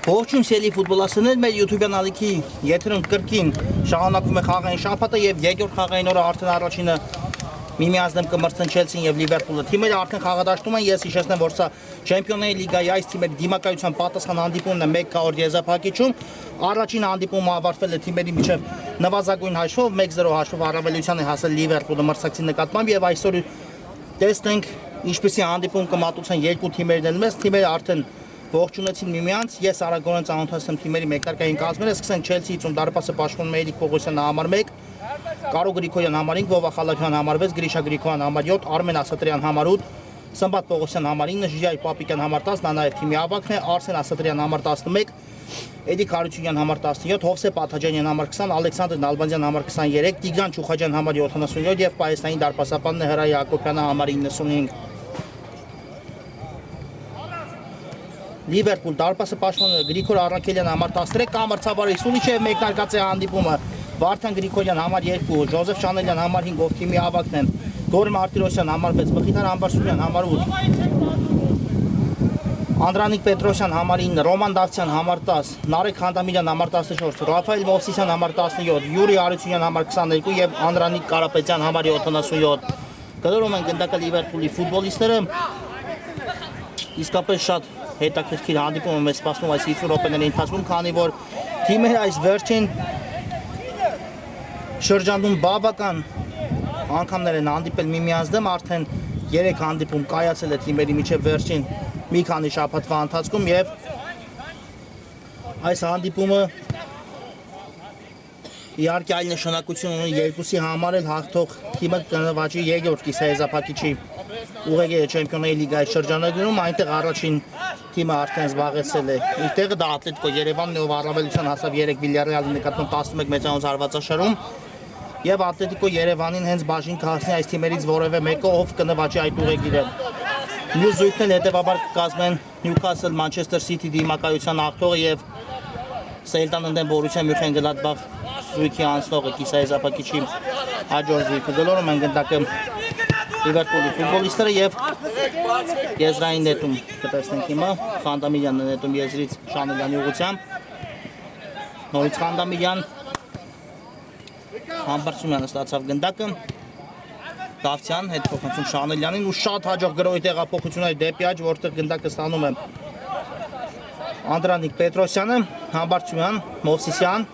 Ողջույն սիրելի ֆուտբոլասերներ, մեր YouTube-յան ալիքի եթերում կրկին շարունակվում է խաղային շաբաթը եւ երկրորդ խաղային օրը արդեն առաջինը միմյանց կմրցեն Չելսին եւ Լիվերպուլը։ Թիմերը արդեն խաղադաշտում են, ես հիշեցնեմ, որ սա Չեմպիոնների լիգայի այս թիմերի դիմակայության պատասխան հանդիպումն է 1 քառորդ եզրափակիչում։ Առաջին հանդիպումը ավարտվել է թիմերի միջև նվազագույն հաշվով 1-0 հաշվով առավելության է հասել Լիվերպուլը մրցակցի նկատմամբ եւ այսօր տեսնենք ինչպեսի հանդիպում կմատուցեն երկու թիմերն էլ մեզ։ Թիմերը արդեն ողջունեցին միմյանց, ես արագորեն ծանոթացնեմ թիմերի մեկնարկային կազմերը, սկսենք Չելսիից, ում դարպասը պաշտպանում է Էրիկ Պողոսյանը համար 1, Կարո Գրիգորյան համար 5, Վովա Խալափյան համար 6, Գրիշա Գրիգորյան համար 7, Արմեն Ասատրյան համար 8, Սմբատ Պողոսյան համար 9, Ժիայ Պապիկյան համար 10, նա նաև թիմի ավագն է, Արսեն Ասատրյան համար 11, Էդիկ Հարությունյան համար 17, Հովսեփ Աթաջանյան համար 20, Ալեքսանդր Նալբանդյան համար 23, Տիգրան Չուխաջյան համար 77 եւ պայեստային դարպասապանն է Հրայ Հակոբյանը համար 95։ Լիվերպուլ դարպասը պաշտպանում է Գրիգոր Առաքելյան համար 13, Կամարցավարի Սուլիչև մեկնարկած է հանդիպումը, Վարդան Գրիգորյան համար 2, Ժոզեֆ Շանելյան համար 5, ով թիմի ավագն են, Գորմ Արտիրոսյան համար 6, Մխիթար Ամբարսուրյան համար 8, Անդրանիկ Պետրոսյան համար 9, Ռոման Դավթյան համար 10, Նարեկ Խանդամիրյան համար 14, Ռաֆայել Մովսիսյան համար 17, Յուրի Արությունյան համար 22 եւ Անդրանիկ Կարապետյան համար 77։ Գլորում են գնդակը Լիվերպուլի ֆուտբոլիստները, իսկապես շատ հետաքրքիր հանդիպում է մեզ սպասվում այս 50 րոպեների ընթացքում, քանի որ թիմերը այս վերջին շրջանում բավական անգամներ են հանդիպել միմյանց դեմ, արդեն 3 հանդիպում կայացել է թիմերի միջև վերջին մի քանի շաբաթվա ընթացքում եւ այս հանդիպումը իհարկե այլ նշանակություն ունի երկուսի համար էլ հաղթող թիմը կնվաճի երկրորդ կիսաեզրափակիչի ուղեգերը Չեմպիոնների լիգայի շրջանակներում, այնտեղ առաջին թիմը արդեն զբաղեցել է իր տեղը, դա Ատլետիկո Երևանն է, ով առավելության հասավ 3 Վիլյարեալի նկատմամբ 11 մեծանոց հարվածաշարում եւ Ատլետիկո Երևանին հենց բաժին կհասնի այս թիմերից որևէ մեկը, ով կնվաճի այդ ուղեգիրը։ Մյուս զույգն էլ հետեւաբար կկազմեն Նյուքասլ Մանչեսթեր Սիթի դիմակայության հաղթողը եւ Սելտան ընդդեմ Բորուսիա Մյունխեն-Գլադբախ զույգի անցնողը կիսաեզրափակիչի հաջորդ զույգը։ Գլորում են գնդակը Լիվերպուլի ֆուտբոլիստները եւ եզրային նետում կտեսնենք հիմա Խանդամիրյանն է նետում եզրից Շանելյանի ուղղությամբ, նորից Խանդամիրյան, Համբարձումյանը ստացավ գնդակը, Դավթյան հետ փոխանցում Շանելյանին ու շատ հաջող գրոհի տեղափոխություններ դեպի աջ, որտեղ գնդակը ստանում է Անդրանիկ Պետրոսյանը, Համբարձումյան, Մովսիսյան,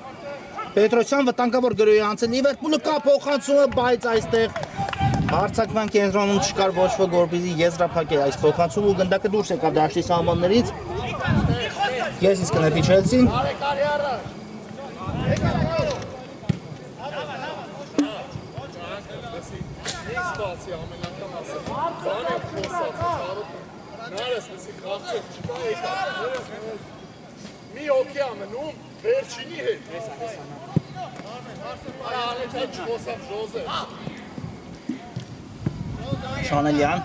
Պետրոսյան վտանգավոր գրոհի անցել Լիվերպուլը կա փոխանցումը, բայց այստեղ հարցակման կենտրոնում չկար ոչ ոք, որպեսզի եզրափակի այս փոխանցումը ու գնդակը դուրս եկավ դաշտի սահմաններից։ Ես իսկ կնետի Չելսին։ Մի օքի ամնում վերջինի հետ։ Արալեքան չխոսավ Ժոզեֆ։ Շանելյան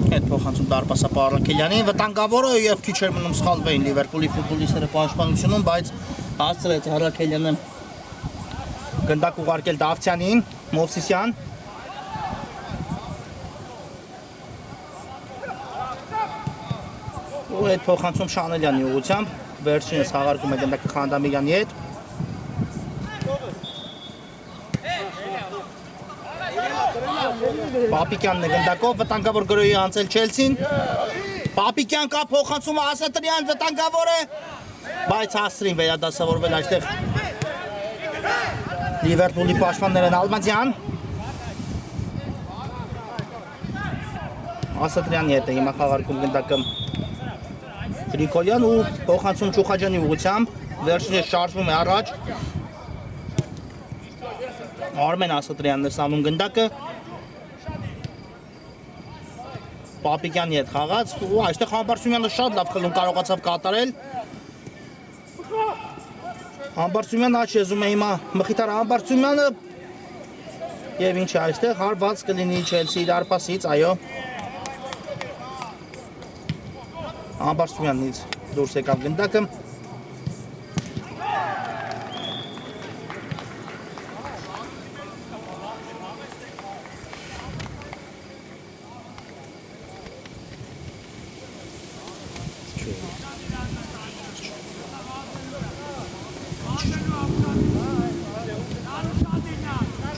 հետ փոխանցում դարպասապահ Առաքելյանին, վտանգավորը եւ քիչ էր մնում սխալվեին Լիվերպուլի ֆուտբոլիստները պաշտպանությունում, բայց հասցրեց Առաքելյանը գնդակ ուղարկել Դավթյանին, Մովսիսյան ու հետ փոխանցում Շանելյանի ուղղությամբ, վերջինս հաղարկում է գնդակը Խանդամիրյանի հետ։ Պապիկյանն է գնդակով, վտանգավոր գրոհի անցել Չելսին, Պապիկյան կա փոխանցումը Ասատրյան, վտանգավոր է, բայց հասցրին վերադասավորվել այստեղ Լիվերպուլի պաշտպանները Նալբանդյան, Ասատրյանի հետ է հիմա խաղարկում գնդակը Գրիգորյան ու փոխանցում Չուխաջյանի ուղղությամբ, վերջինս շարժվում է առաջ։ Արմեն Ասատրյանն է ստանում գնդակը։ Պապիկյանի հետ խաղաց ու այստեղ Համբարձումյանը շատ լավ խլում կարողացավ կատարել։ Համբարձումյանը աչեզում է հիմա Մխիթար Համբարձումյանը եւ ինչ է այստեղ հարված կլինի Չելսիի դարպասից, այո։ Համբարձումյանից դուրս եկավ գնդակը։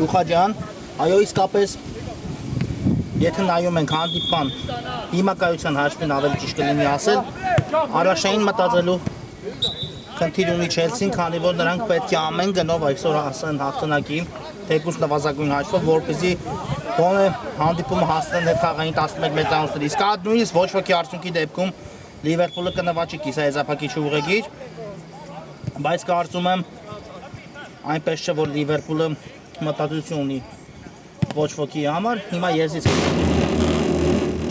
Չուխաջյան, այո իսկապես եթե նայում ենք հանդիպման դիմակայության հաշվին ավելի ճիշտ կլինի ասել, առաջային մտածելու խնդիր ունի Չելսին, քանի որ նրանք պետք է ամեն գնով այսօր հասնեն հաղթանակի, թեկուզ նվազագույն հաշվով, որպեսզի գոնե հանդիպումը հասնեն հետխաղային 11 մետրանոցների։ Իսկ այդ նույնիսկ ոչ ոքի արդյունքի դեպքում Լիվերպուլը կնվաճի կիսաեզրափակիչի ուղեգիր, բայց կարծում եմ այնպես չէ, որ Լիվերպուլը մտադրություն ունի ոչ ոքի համար, հիմա եզից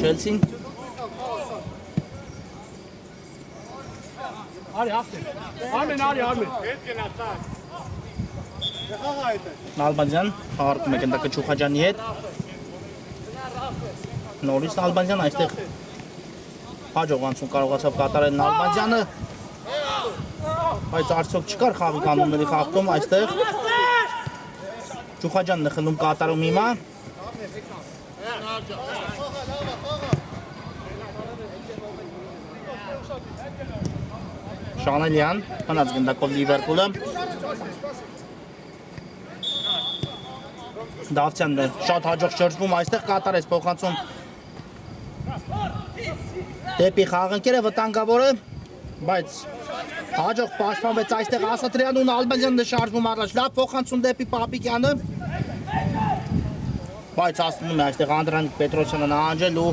Չելսին Արի հաղթի, Արմեն Նալբանդյան խաղարկում է գնդակը Չուխաջյանի հետ նորից Նալբանդյան այստեղ հաջողանցում կարողացավ կատարել Նալբանդյանը բայց արդյոք չկար խաղի կանոնների խախտում այստեղ Չուխաջյանն է խլում կատարում հիմա Շանելյան, հնաց գնդակով Լիվերպուլը Դավթյանն է շատ հաջող շրջվում այստեղ կատարեց փոխանցում դեպի խաղընկերը վտանգավորը բայց հաջող պաշտպանվեց այստեղ Ասատրյանն ու Նալբանդյանն է շարժվում առաջ լավ փոխանցում դեպի Պապիկյանը բայց հասնում է այստեղ Անդրանիկ Պետրոսյանը նահանջել ու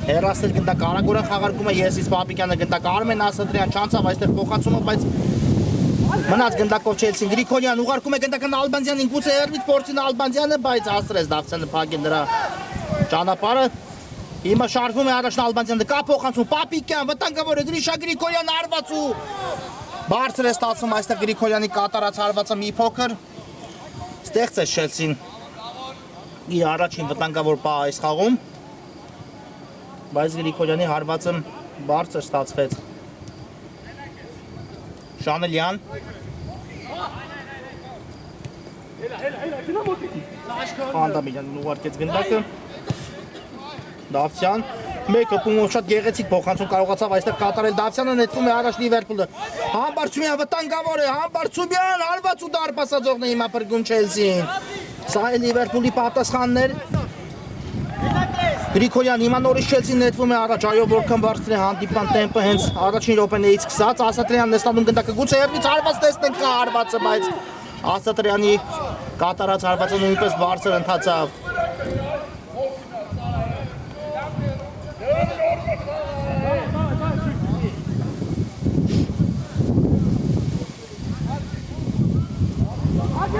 հեռացնել գնդակ արագորեն խաղարկում է Եսիս Պապիկյանը գնդակ Արմեն Ասատրյան չանցավ այստեղ փոխանցումը բայց մնաց գնդակով Չելսին Գրիգորյան ուղարկում է գնդակը Նալբանդյանին գուցե հեռվից փորձի Նալբանդյանը բայց հաստրեց Դավթյանը փակել նրա ճանապարհը հիմա շարժվում է առաջ Նալբանդյանը կա փոխանցում Պապիկյան վտանգավոր է Գրիշա Գրիգորյան արված ու բարձր է ստացվում այստեղ Գրիգորյանի կատարած հարվածը մի փոքր ստեղծեց Չելսին իր առաջին վտանգավոր պահը այս խաղում բայց Գրիգորյանի հարվածը բարձր ստացվեց Շանելյան Խանդամիրյանին ուղարկեց գնդակը Դավթյան մեկը պումով շատ գեղեցիկ փոխանցում կարողացավ այստեղ կատարել Դավթյանը նետվում է առաջ Լիվերպուլը Համբարձումյան վտանգավոր է Համբարձումյան հարված ու դարպասաձողն է հիմա փրկում Չելսին սա է Լիվերպուլի պատասխանն էր Գրիգորյան հիմա նորից Չելսին նետվում է առաջ այո որքան բարձր է հանդիպման տեմպը հենց առաջին րոպեներից սկսած Ասատրյանն է ստանում գնդակը գուցե երբից հարված տեսնենք կա հարվածը բայց Ասատրյանի կատարած հարվածը նույնպես բարձր ընթացավ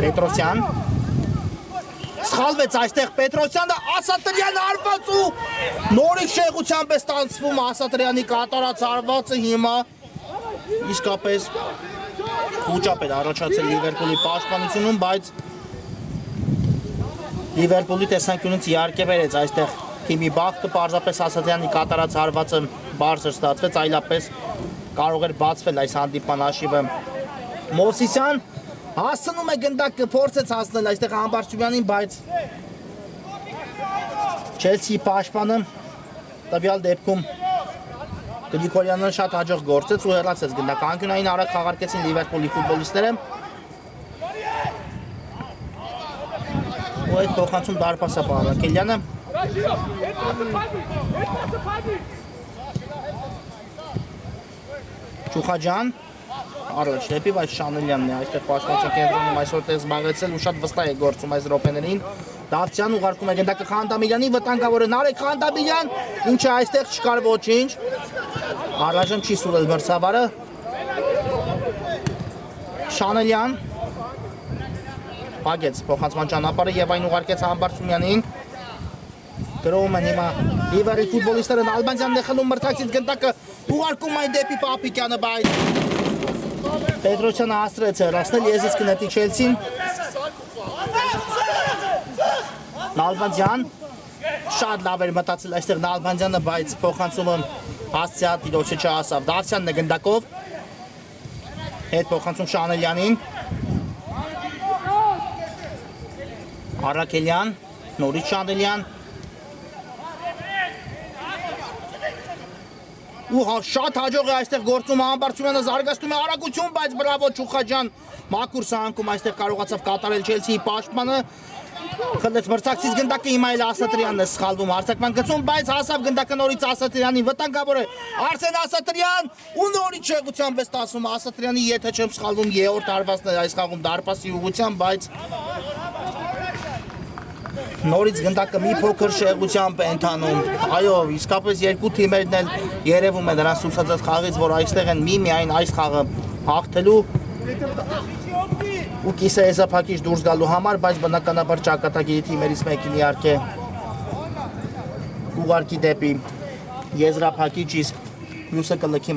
Պետրոսյան Սխալվեց այստեղ Պետրոսյանը Ասատրյանը արված ու նորից շեղությամբ է ստանցվում Ասատրյանի կատարած հարվածը հիմա իսկապես խոճապ էր առաջացել Լիվերպուլի պաշտպանությունում բայց Լիվերպուլի տեսանկյունից իհարկե վերեց այստեղ թիմի բախտը պարզապես Ասատրյանի կատարած հարվածը բարձր ստացվեց այլապես կարող էր բացվել այս հանդիպման հաշիվը Մովսիսյան հասնում է գնդակը փորձեց հասնել այստեղ Համբարձումյանին բայց Չելսիի պաշտպանը տվյալ դեպքում Գրիգորյանը շատ հաջող գործեց ու հեռացեց գնդակը անկյունային արագ խաղարկեցին Լիվերպուլի ֆուտբոլիստները ու այդ փոխանցում դարպասը Պարակելյանը Չուխաջյան Առաջ դեպի, բայց Շանելյանն է այստեղ պաշտպանության կենտրոնում այսօր տեղ զբաղեցել ու շատ վստահ է գործում այս րոպեներին Դավթյան ուղարկում է գնդակը Խանդամիրյանի վտանգավորը Նարեկ Խանդամիրյան ինչը այստեղ չկար ոչինչ Առայժմ չի սուրել մրցավարը։ Շանելյան Պագեց փոխանցման ճանապարհը եւ այն ուղարկեց Համբարձումյանին։ Գրոում են հիմա Լիվերի ֆուտբոլիստները Նալբանդյանն է խլում մրցակցից գնդակը ուղարկում այն դեպի Պապիկյանը, բայց Պետրոսյանը հաստրեց հեռացնել եզից կնետի Չելսին։ Նալբանդյան շատ լավ էր մտածել այստեղ Նալբանդյանը, բայց փոխանցումը հասցյա տիրոջը չհասավ։ Դավթյանն է գնդակով։ Հետ փոխանցում Շանելյանին։ Արաքելյան, նորից Շանելյան։ Ու շատ հաջող է այստեղ գործում Համբարձումյանը, զարգացնում է արագություն, բայց բրավո Չուխաջյան մաքուր սահանքում այստեղ կարողացավ կատարել Չելսիի պաշտպանը։ Խլեց մրցակցից գնդակը, հիմա էլ Ասատրյանն է սխալվում հարձակման գծում, բայց հասավ գնդակը նորից Ասատրյանին, վտանգավոր է Արսեն Ասատրյան ու նորից շեղությամբ է ստացվում Ասատրյանի, եթե չեմ սխալվում, երրորդ հարվածն է այս խաղում դարպասի ուղղությամբ, բայց նորից գնդակը մի փոքր շեղությամբ է ընթանում։ Այո, իսկապես երկու թիմերն էլ երևում է նրանց ցուցած խաղից, որ այստեղ են միայն այս խաղը հաղթելու ու կիսաեզափակիչ դուրս գալու համար, բայց բնականաբար ճակատագիրի թիմերից մեկին իհարկե ուղարկի դեպի եզրափակիչ, իսկ մյուսը կլքի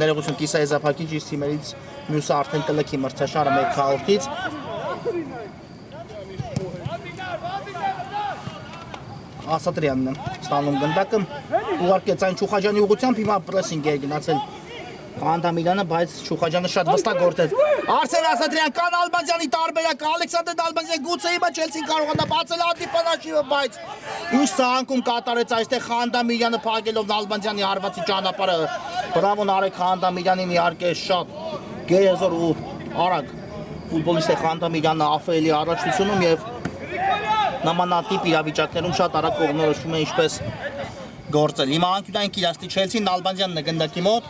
ներողություն կիսաեզափակիչ, իսկ թիմերից մյուսը արդեն կլքի մրցաշարը մեկ քառորդից։ Ասատրյանն է ստանում գնդակը, ուղարկեց այն Չուխաջյանի ուղղությամբ, հիմա պրեսինգ է գնացել Խանդամիրյանը, բայց Չուխաջյանը շատ վստահ գործեց։ Արսեն Ասատրյան կա Նալբանդյանի տարբերակը, Ալեքսանդր Նալբանդյան գուցե հիմա Չելսին կարողանա բացել հանդիպանաշիվը, բայց ինչ սահանքում կատարեց այստեղ Խանդամիրյանը փակելով Նալբանդյանի հարվածի ճանապարհը։ Բրավո Նարեկ Խանդամիրյանին, իհարկե շատ գերեզոր ու արագ ֆուտբոլիստ է Խանդամիրյանը Աֆելի առաջնությունում եւ նմանատիպ իրավիճակներում շատ արագ կողմնորոշվում է ինչպես գործել։ Հիմա անկյունային կիրաստի Չելսին, Նալբանդյանն է գնդակի մոտ։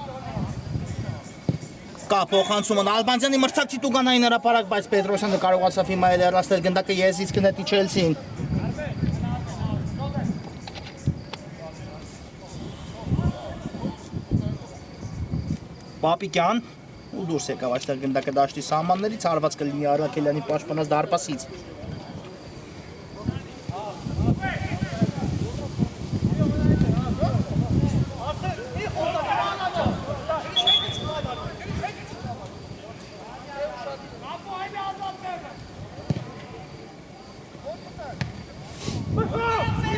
Կա փոխանցումը Նալբանդյանի մրցակցի տուգանային հրապարակ, բայց Պետրոսյանը կարողացավ հիմա էլ հեռացնել գնդակը եզից կնետի Չելսին։ Պապիկյան ու դուրս եկավ այստեղ գնդակը դաշտի սահմաններից, հարված կլինի Արաքելյանի պաշտպանած դարպասից։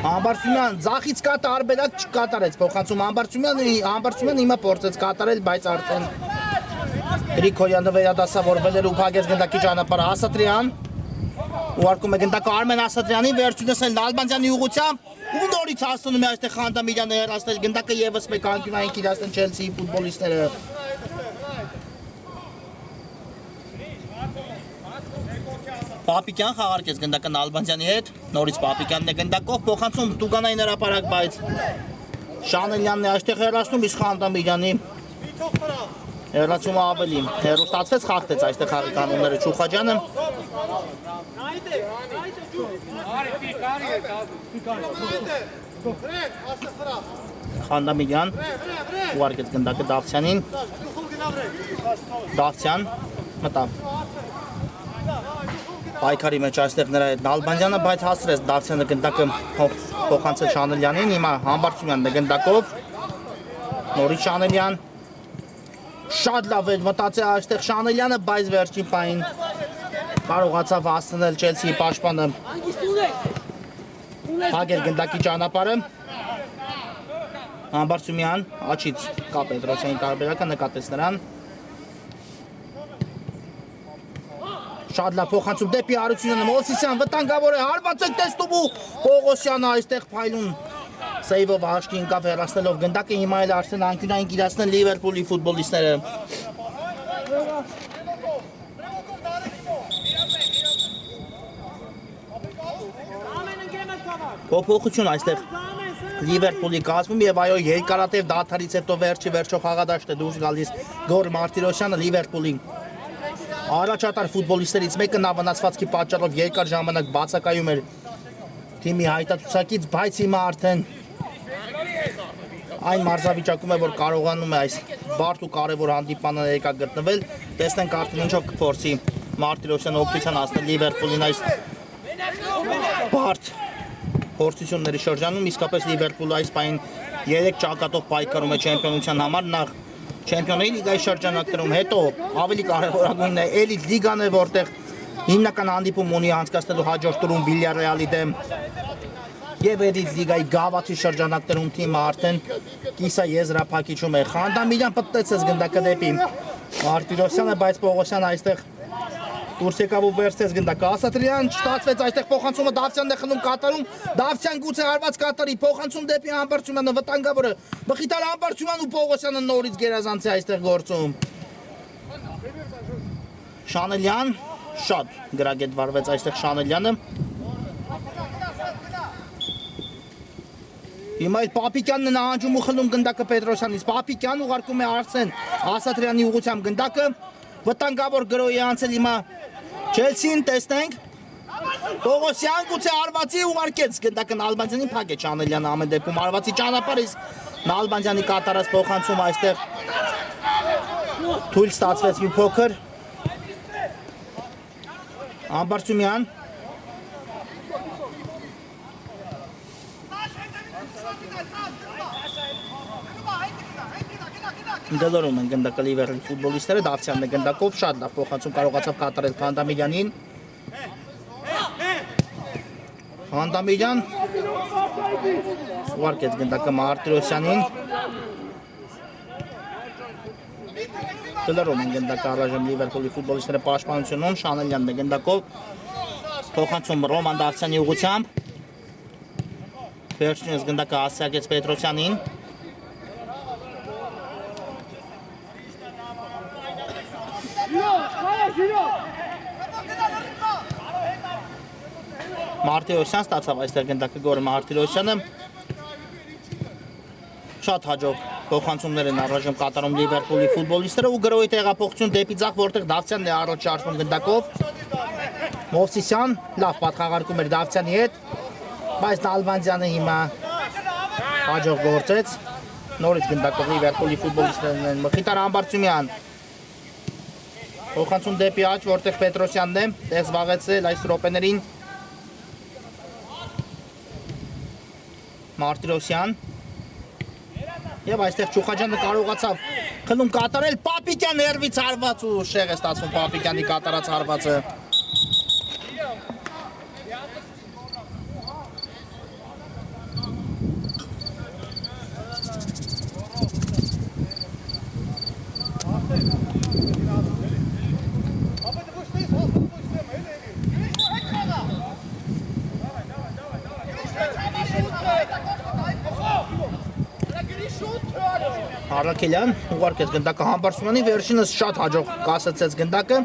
Համբարձումյան ձախից կա տարբերակ չկատարեց փոխանցում Համբարձումյանը հիմա փորձեց կատարել, բայց արդեն Գրիգորյանը վերադասավորվել էր ու փակեց գնդակի ճանապարհը Ասատրյան ուղարկում է գնդակը Արմեն Ասատրյանին, վերջինս էլ Նալբանդյանի ուղղությամբ ու նորից հասնում է այստեղ Խանդամիրյանը հեռացնել գնդակը եւս մեկ անկյունային կիրաստ են Չելսիի ֆուտբոլիստները։ Պապիկյան խաղարկեց գնդակը Նալբանդյանի հետ, նորից Պապիկյանն է գնդակով փոխանցում տուգանային հրապարակ, բայց Շանելյանն է այստեղ հեռացնում, իսկ Խանդամիրյանի հեռացումը ավելի հեռուստացվեց, խախտեց այստեղ խաղի կանոնները Չուխաջյանը։ Խանդամիրյան ուղարկեց գնդակը Դավթյանին, Դավթյան մտավ պայքարի մեջ այստեղ նրա հետ Նալբանդյանը, բայց հասցրեց Դավթյանը գնդակը փոխանցել Շանելյանին, հիմա Համբարձումյանն է գնդակով, նորից Շանելյան, շատ լավ էր մտածել այստեղ Շանելյանը, բայց վերջին պահին կարողացավ հասցնել Չելսիի պաշտպանը փակել գնդակի ճանապարհը։ Համբարձումյան աչից կա Պետրոսյանի տարբերակը, նկատեց նրան։ Շատ լավ փոխանցում դեպի Արությունյանը, Մովսիսյան վտանգավոր է, հարված է տեսնում ու Պողոսյանը այստեղ փայլուն սեյվով հաշկի ընկավ հեռացնելով գնդակը, հիմա էլ արդեն անկյունային կիրացնել Լիվերպուլի ֆուտբոլիստները։ Փոփոխություն այստեղ Լիվերպուլի կազմում եւ այո երկարատև դադարից հետո վերջո խաղադաշտ է դուրս գալիս Գոր Մարտիրոսյանը Լիվերպուլի առաջատար ֆուտբոլիստերից մեկը նավանացվածքի պատճառով երկար ժամանակ բացակայում էր թիմի հայտարարությունից, բայց հիմա արդեն այն մարզավիճակում է, որ կարողանում է այս բարդ ու կարևոր հանդիպանը ներկա գտնվել, տեսնենք արդեն ինչով կփորձի Մարտիրոսյանը օգնության հասնել Լիվերպուլին այս բարդ փորձությունների շրջանում, իսկապես Լիվերպուլը այս պահին 3 ճակատով պայքարում է չեմպիոնության համար, նախ Չեմպիոնների լիգայի շրջանակներում, հետո ավելի կարևորագույնն է Էլիտ լիգան է, որտեղ հիմնական հանդիպում ունի անցկացնելու հաջորդ տուրում Վիլյարեալի դեմ եւ Էլիտ լիգայի գավաթի շրջանակներում թիմը արդեն կիսա եզրափակիչում է։ Խանդամիրյան պտտեցեց գնդակը դեպի Մարտիրոսյանը, բայց Պողոսյանը այստեղ դուրս եկավ ու վերցրեց գնդակը։ Ասատրյան չստացվեց, այստեղ փոխանցումը Դավթյանն է խլում կատարում, Դավթյան գուցե հարված կատարի, փոխանցում դեպի Համբարձումյանը, վտանգավորը Մխիթար Համբարձումյանն ու Պողոսյանը նորից գերազանց է այստեղ գործում։ Շանելյան շատ գրագետ վարվեց այստեղ Շանելյանը։ Հիմա այդ Պապիկյանն է նահանջում ու խլում գնդակը Պետրոսյանից, Պապիկյան ուղարկում է Արսեն Ասատրյանի ուղղությամբ գնդակը, վտանգավոր գրոյի անցել հիմա Չելսին, տեսնենք Պողոսյան գուցե Արվացի ուղարկեց գնդակը Նալբանդյանին, փակ է Չանելյանը ամեն դեպքում Արվացի ճանապարհ, իսկ Նալբանդյանի կատարած փոխանցումը այստեղ թույլ ստացվեց մի փոքր։ Համբարձումյան Դելորում են գնդակը Լիվերպուլի ֆուտբոլիստները, Դավթյանն է գնդակով շատ լավ փոխանցում կարողացավ կատարել Խանդամիրյանին։ Խանդամիրյան ուղարկեց գնդակը Մարտիրոսյանին։ Դելորում են գնդակը առայժմ Լիվերպուլի ֆուտբոլիստները պաշտպանությունում, Շանելյանն է գնդակով փոխանցում Ռոման Դավթյանի ուղղությամբ։ Վերջինս գնդակը հասցեակեց Պետրոսյանին։ Մարտիրոսյան ստացավ այստեղ գնդակը գորը Մարտիրոսյանը շատ հաջող փոխանցումներ են առայժմ կատարում Լիվերպուլի ֆուտբոլիստները ու գրոյի տեղափոխություն դեպի ձախ, որտեղ Դավթյանն է առաջ շարժվում գնդակով։ Մովսիսյան լավ պատխաղարկում էր Դավթյանի հետ, բայց Նալբանդյանը հիմա հաջող գործեց։ Նորից գնդակով Լիվերպուլի ֆուտբոլիստներն են Մխիթար Համբարձումյան։ Փոխանցում դեպի աջ, որտեղ Պետրոսյանն է տեղ զբաղեցրել այս րոպեներին։ Մարտիրոսյան եւ այստեղ Չուխաջյանը կարողացավ խլում կատարել Պապիկյան հերվից հարված ու շեղ է ստացվում Պապիկյանի կատարած հարվածը։ Արաքելյան ուղարկեց գնդակը Համբարձումյանի, վերջինս շատ հաջող կասեցեց գնդակը։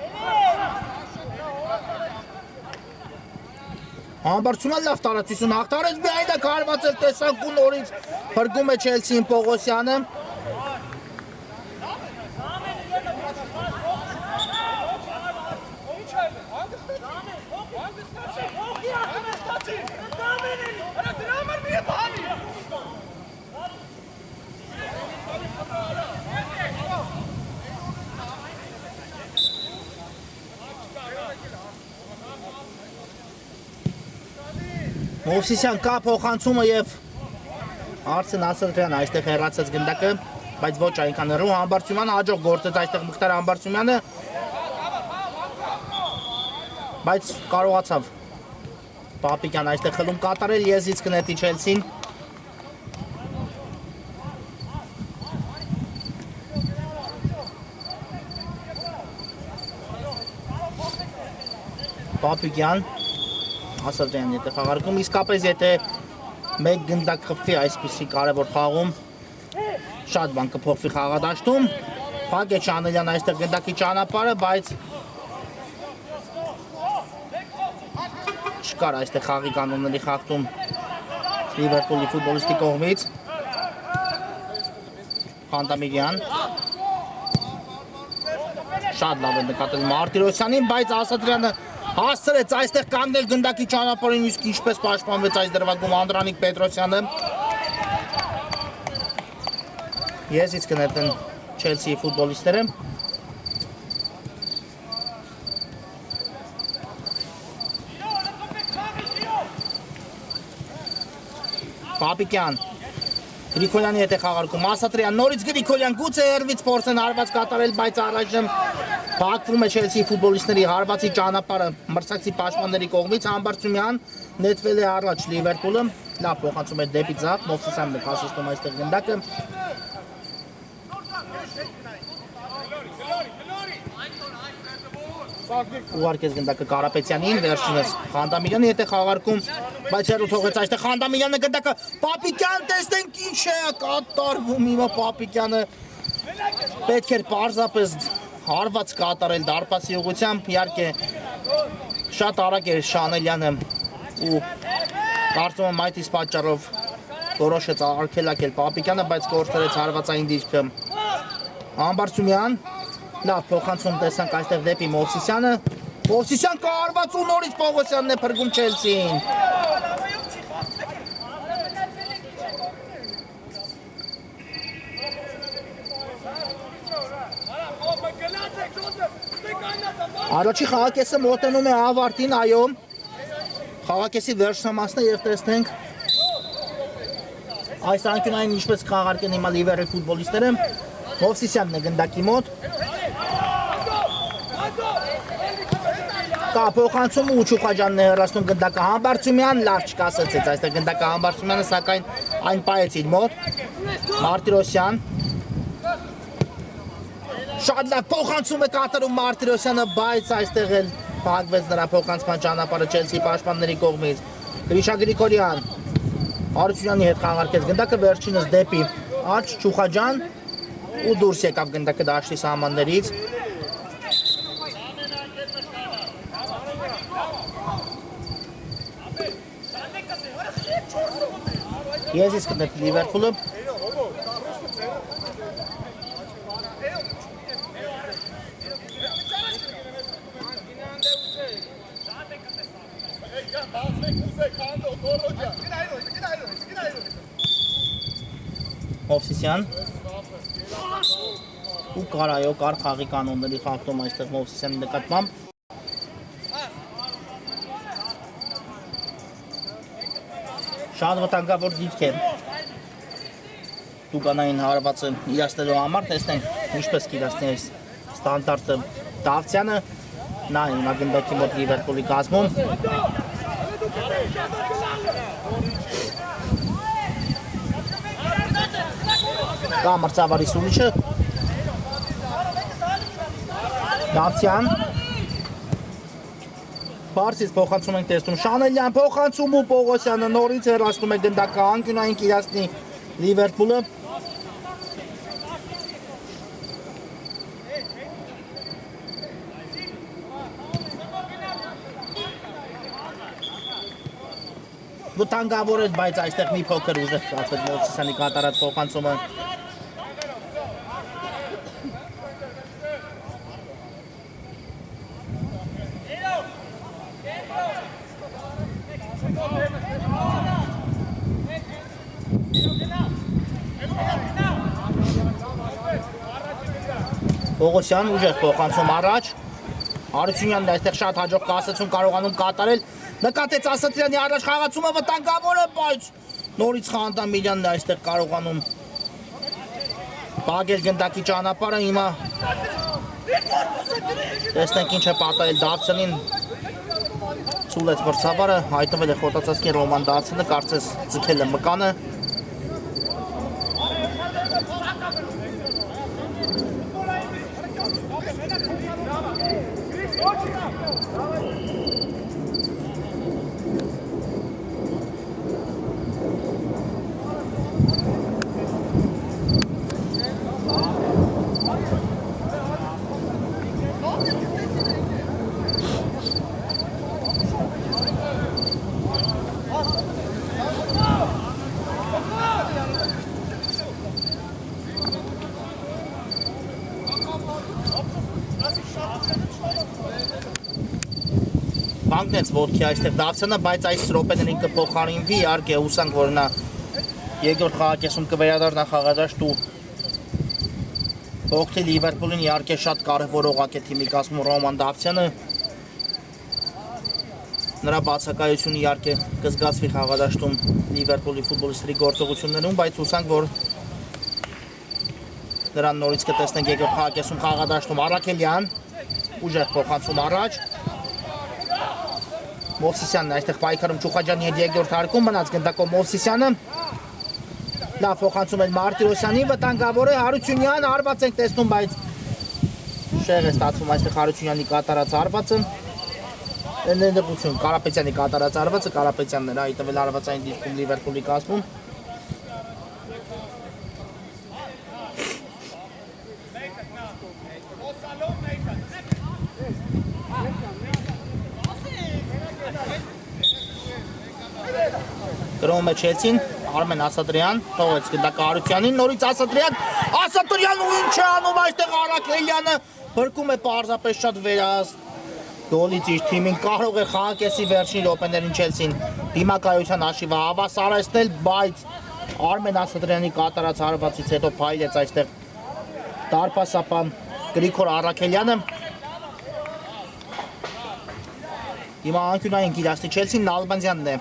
Համբարձումյան լավ տարածություն հաղթարեց, միայն է կարվածել տեսանք ու նորից փրկում է Չելսին Պողոսյանը։ Մովսիսյան կա փոխանցումը եւ Արսեն Ասատրյանը այստեղ հեռացեց գնդակը, բայց ոչ այնքան հեռու Համբարձումյանը հաջող գործեց այստեղ Մխիթար Համբարձումյանը, բայց կարողացավ Պապիկյան այստեղ խլում կատարել, եզից կնետի Չելսին։ Պապիկյան Ասատրյանն եթե խաղարկում, իսկապես եթե մեկ գնդակ խփվի այսպիսի կարևոր խաղում, շատ բան կփոխվի խաղադաշտում։ Փակ է Չանելյան այստեղ գնդակի ճանապարհը, բայց չկար այստեղ խաղի կանոնների խախտում Լիվերպուլի ֆուտբոլիստի կողմից։ Խանդամիրյան շատ լավ է նկատել Մարտիրոսյանին, բայց Ասատրյանը հասցրեց այստեղ կանգնել գնդակի ճանապարհին, իսկ ինչպես պաշտպանվեց այս դրվագում Անդրանիկ Պետրոսյանը։ Եզից կներտեն Չելսիի ֆուտբոլիստները։ Պապիկյան Գրիգորյանի հետ է խաղարկում, Ասատրյան, նորից Գրիգորյան, գուցե երվից փորձեն հարված կատարել, բայց առայժմ փակվում է Չելսիի ֆուտբոլիստների հարվածի ճանապարհը մրցակցի պաշտպանների կողմից, Համբարձումյան նետվել է առաջ Լիվերպուլը, լավ փոխանցում է դեպի ձախ, Մովսիսյանն է փասեցնում այստեղ գնդակը։ Ուղարկեց գնդակը Կարապետյանին, վերջինս Խանդամիրյանի հետ է խաղարկում, բայց հեռու թողեց այստեղ Խանդամիրյանը գնդակը, Պապիկյան, տեսնենք ինչ է կատարվում հիմա Պապիկյանը, պետք էր պարզապես հարված կատարել դարպասի ուղղությամբ, իհարկե շատ արագ էր Շանելյանը ու կարծում եմ այդ իսկ պատճառով որոշեց արգելակել Պապիկյանը, բայց կորցրեց հարվածային դիրքը Համբարձումյան, լավ փոխանցում տեսանք այստեղ դեպի Մովսիսյանը, Մովսիսյան կարված ու նորից Պողոսյանն է փրկում Չելսիին։ Առաջի խաղակեսը մոտենում է ավարտին, այո, խաղակեսի վերջնամասն է և տեսնենք այս անկյունային ինչպես կխաղարկեն հիմա Լիվերի ֆուտբոլիստները, Մովսիսյանն է գնդակի մոտ, կա փոխանցում ու Չուխաջյանն է հեռացնում գնդակը Համբարձումյան, լավ չկասեցեց այստեղ գնդակը Համբարձումյանը, սակայն այն պայեց իր մոտ, Մարտիրոսյան, շատ լավ փոխանցում է կատարում Մարտիրոսյանը, բայց այստեղ էլ փակվեց նրա փոխանցման ճանապարհը Չելսիի պաշտպանների կողմից, Գրիշա Գրիգորյան, Հարությունյանի հետ խաղարկեց գնդակը, վերջինս դեպի աջ Չուխաջյան ու դուրս եկավ գնդակը դաշտի սահմաններից։ Եզից կնեք Լիվերպուլը։ Մովսիսյան ու կարայո կար խաղի կանոնների խախտում այստեղ Մովսիսյանի նկատմամբ։ Շատ վտանգավոր դիրք է Տուկանային հարվածը իրացնելու համար, տեսնենք ինչպես կիրացնի այս ստանդարտը Դավթյանը, նա հիմա գնդակի մոտ Լիվերպուլի կազմում։ Կա մրցավարի սուլիչը, Դավթյան, Բարսից փոխանցում ենք տեսնում, Շանելյան փոխանցում ու Պողոսյանը նորից հեռացնում է գնդակը, անկյունային կիրացնի Լիվերպուլը։ Վտանգավոր էր, բայց այստեղ մի փոքր ուժեղ ստացվեց Մովսիսյանի կատարած փոխանցումը։ Պողոսյան ուժեղ փոխանցում առաջ, Հարությունյանն այստեղ շատ հաջող կասեցում կարողանում կատարել, նկատեց Ասատրյանի առաջ խաղացումը վտանգավոր է, բայց նորից Խանդամիրյանն այստեղ կարողանում բաղել գնդակի ճանապարհը, հիմա տեսնենք ինչ է պատահել Դավթյանին, ցուլեց մրցավարը, հայտնվել է խոտածածկի Ռոման Դավթյանը, կարծես ձգել է մկանը։ Կանգնեց ոտքի այստեղ Դավթյանը, բայց այս րոպեներին կփոխարինվի, իհարկե հուսանք, որ նա երկրորդ խաղակեսում կվերադառնա խաղադաշտ ու Օգտի Լիվերպուլին իհարկե շատ կարևոր օղակ է թիմի կազմում Ռոման Դավթյանը։ Նրա բացակայությունը իհարկե կզգացվի խաղադաշտում Լիվերպուլի ֆուտբոլիստների գործողություններում, բայց հուսանք, որ նրան նորից կտեսնենք երկրորդ խաղակեսում խաղադաշտում։ Արաքելյան ուժեղ փոխանցում առաջ։ Մովսիսյանն այստեղ պայքարում Չուխաջյանի հետ երկրորդ հարկում մնաց գնդակով Մովսիսյանը։ Լավ փոխանցում են Մարտիրոսյանին, վտանգավոր է Հարությունյան, հարված ենք տեսնում, բայց շեղ է ստացվում այստեղ Հարությունյանի կատարած հարվածը։ Ներդրություն Կարապետյանի կատարած հարվածը, Կարապետյանն էր այ տվել հարվածային դիրքում Լիվերպուլի կազմում։ Գրոում է Չելսին, Արմեն Ասատրյան, թողեց գնդակը Հարությունյանին, նորից Ասատրյան ու ինչ է անում այստեղ Արաքելյանը, փրկում է պարզապես շատ վերահաստ գոլից իր թիմին, կարող է խաղակեսի վերջին րոպեներին Չելսին դիմակայության հաշիվը հավասարեցնել, բայց Արմեն Ասատրյանի կատարած հարվածից հետո փայլեց այստեղ դարպասապան Գրիգոր Արաքելյանը։ Հիմա անկյունային գիրասնի Չելսին Նալբանդյանն է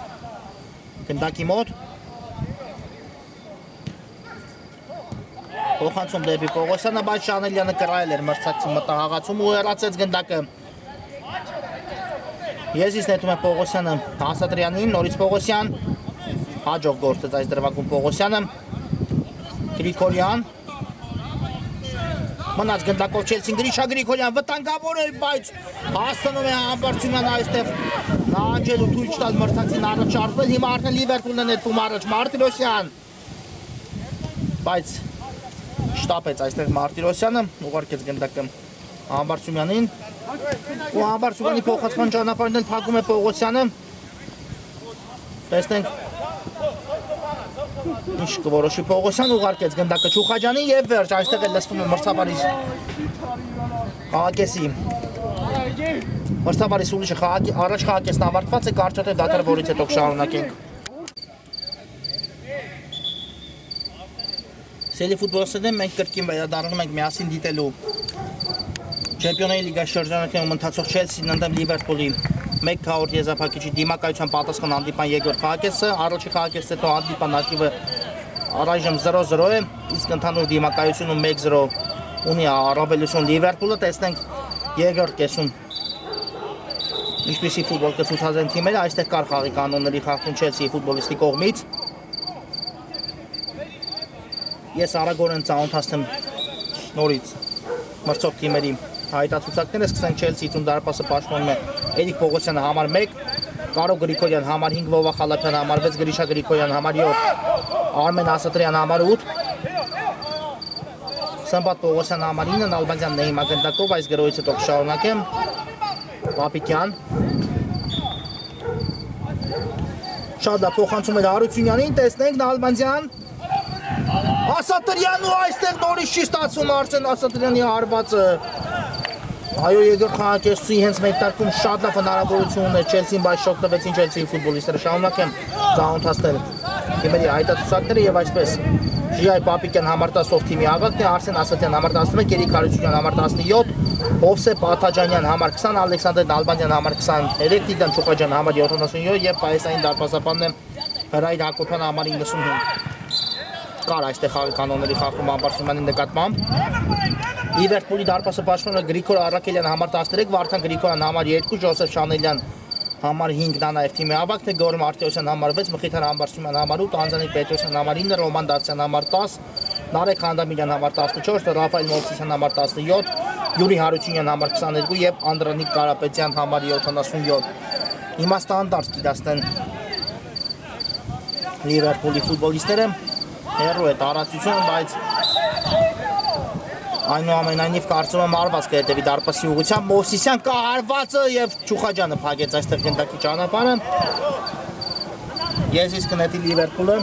գնդակի մոտ։ Փոխանցում դեպի Պողոսյանը, բայց Շանելյանը կռայել էր մրցակցի մտահաղացում ու հեռացեց գնդակը։ Եզիս նետում է Պողոսյանը Ասատրյանին, նորից Պողոսյան, հաջող գործեց այս դրվագում Պողոսյանը, Գրիգորյան, մնաց գնդակով Չելսին, Գրիշա Գրիգորյան վտանգավոր էր, բայց հասցնում է Համբարձումյանը այստեղ նահանջել ու թույլ չտալ մրցակցին առաջ շարժվել, հիմա արդեն Լիվերպուլն է նետվում առաջ Մարտիրոսյան, բայց շտապեց այստեղ Մարտիրոսյանը, ուղարկեց գնդակը Համբարձումյանին ու Համբարձումյանի փոխանցման ճանապարհն էլ փակում է Պողոսյանը։ Տեսնենք ինչ կորոշի Պողոսյան, ուղարկեց գնդակը Չուխաջյանին եւ վերջ այստեղ էլ լսվում է մրցավարի խաղակեսի մրցավարի սուլիշը առաջ խաղակեսն ավարտված է, կարճատև դադար, որից հետո կշարունակենք։ Սելի ֆուտբոլիստներն մենք կրկին վերադառնում ենք միասին դիտելու Չեմպիոնների լիգայի շրջանակներում ընթացող Չելսին ընդդեմ Լիվերպուլի 1 քառորդ եզրափակիչի դիմակայության պատասխան հանդիպան երկրորդ խաղակեսը, առաջի խաղակեսից հետո հանդիպան հաշիվը առայժմ 0-0 է, իսկ ընդհանուր դիմակայությունում 1-0 ունի առավելություն Լիվերպուլը, տեսնենք երկրորդ կեսում ինչպիսի ֆուտբոլ կցուցադրեն թիմերը, այստեղ կար խաղի կանոնների խախտում Չելսիի ֆուտբոլիստի կողմից։ Ես արագորեն ծանոթացնեմ նորից մրցող թիմերի հայտացուցակները, սկսենք Չելսիից ում դարպասը պաշտպանում է Էրիկ Պողոսյանը համար 1, Կարո Գրիգորյան համար 5, Վովա Խալափյան համար 6, Գրիշա Գրիգորյան համար 7, Արմեն Ասատրյան համար 8, Սմբատ Պողոսյան համար 9, Նալբանդյանն է հիմա գնդակով, այս գրոյից հետո կշարունակեմ, Պապիկյան, շատ դա փոխանցում է Հարությունյանին, տեսնենք Նալբանդյան, Ասատրյան ու այստեղ նորից չի ստացվում Արսեն Ասատրյանի հարվածը։ Այո, երկրորդ խաղակեսի հենց մեկտարկում շատ լավ հնարավորություն ուներ Չելսին, բայց շոկտվեցին Չելսիի ֆուտբոլիստները։ Շարունակեմ ծանոթացնել թիմերի հայտացուցակները եւ այսպես Ժիայ Պապիկյան համար 10-ով թիմի ավագն է, Արսեն Ասատրյան համար 11, Էրիկ Հարությունյան համար 17, Հովսեփ Աթաջանյան համար 20, Ալեքսանդր Նալբանդյան համար 23, Տիգրան Չուխաջյան համար 77 եւ պայեսային դարպասապանն է Հրայր Հակոբյան համար 95։ Կար այստեղ խաղի կանոնների խախտում Համբարձումյանի նկատմամբ։ Լիվերպուլի դարպասը պաշտպանը Գրիգոր Արաքելյան համար 13, Վարդան Գրիգորյան համար 2, Ջոսեֆ Շանելյան համար 5, նա նաև թիմի ավագն է, Գորգ Մարտիրոսյան համար 6, Մխիթար Համբարձումյան համար 8, Անզանիկ Պետրոսյան համար 9, Ռոման Դավթյան համար 10, Նարեկ Խանդամիրյան համար 14, Ռաֆայել Մովսիսյան համար 17, Յուրի Հարությունյան համար 22 եւ Անդրանիկ Կարապետյան համար 77։ Հիմա ստանդարտ կիրասնեն Լիվերպուլի ֆուտբոլիստները, հեռու է տարածությունը, բայց այնուամենայնիվ կարծում եմ արված կհետևի դարպասի ուղղությամբ, Մովսիսյան կա հարվածը եւ Չուխաջյանը փակեց այստեղ գնդակի ճանապարհը։ Եզիս կնետի Լիվերպուլը։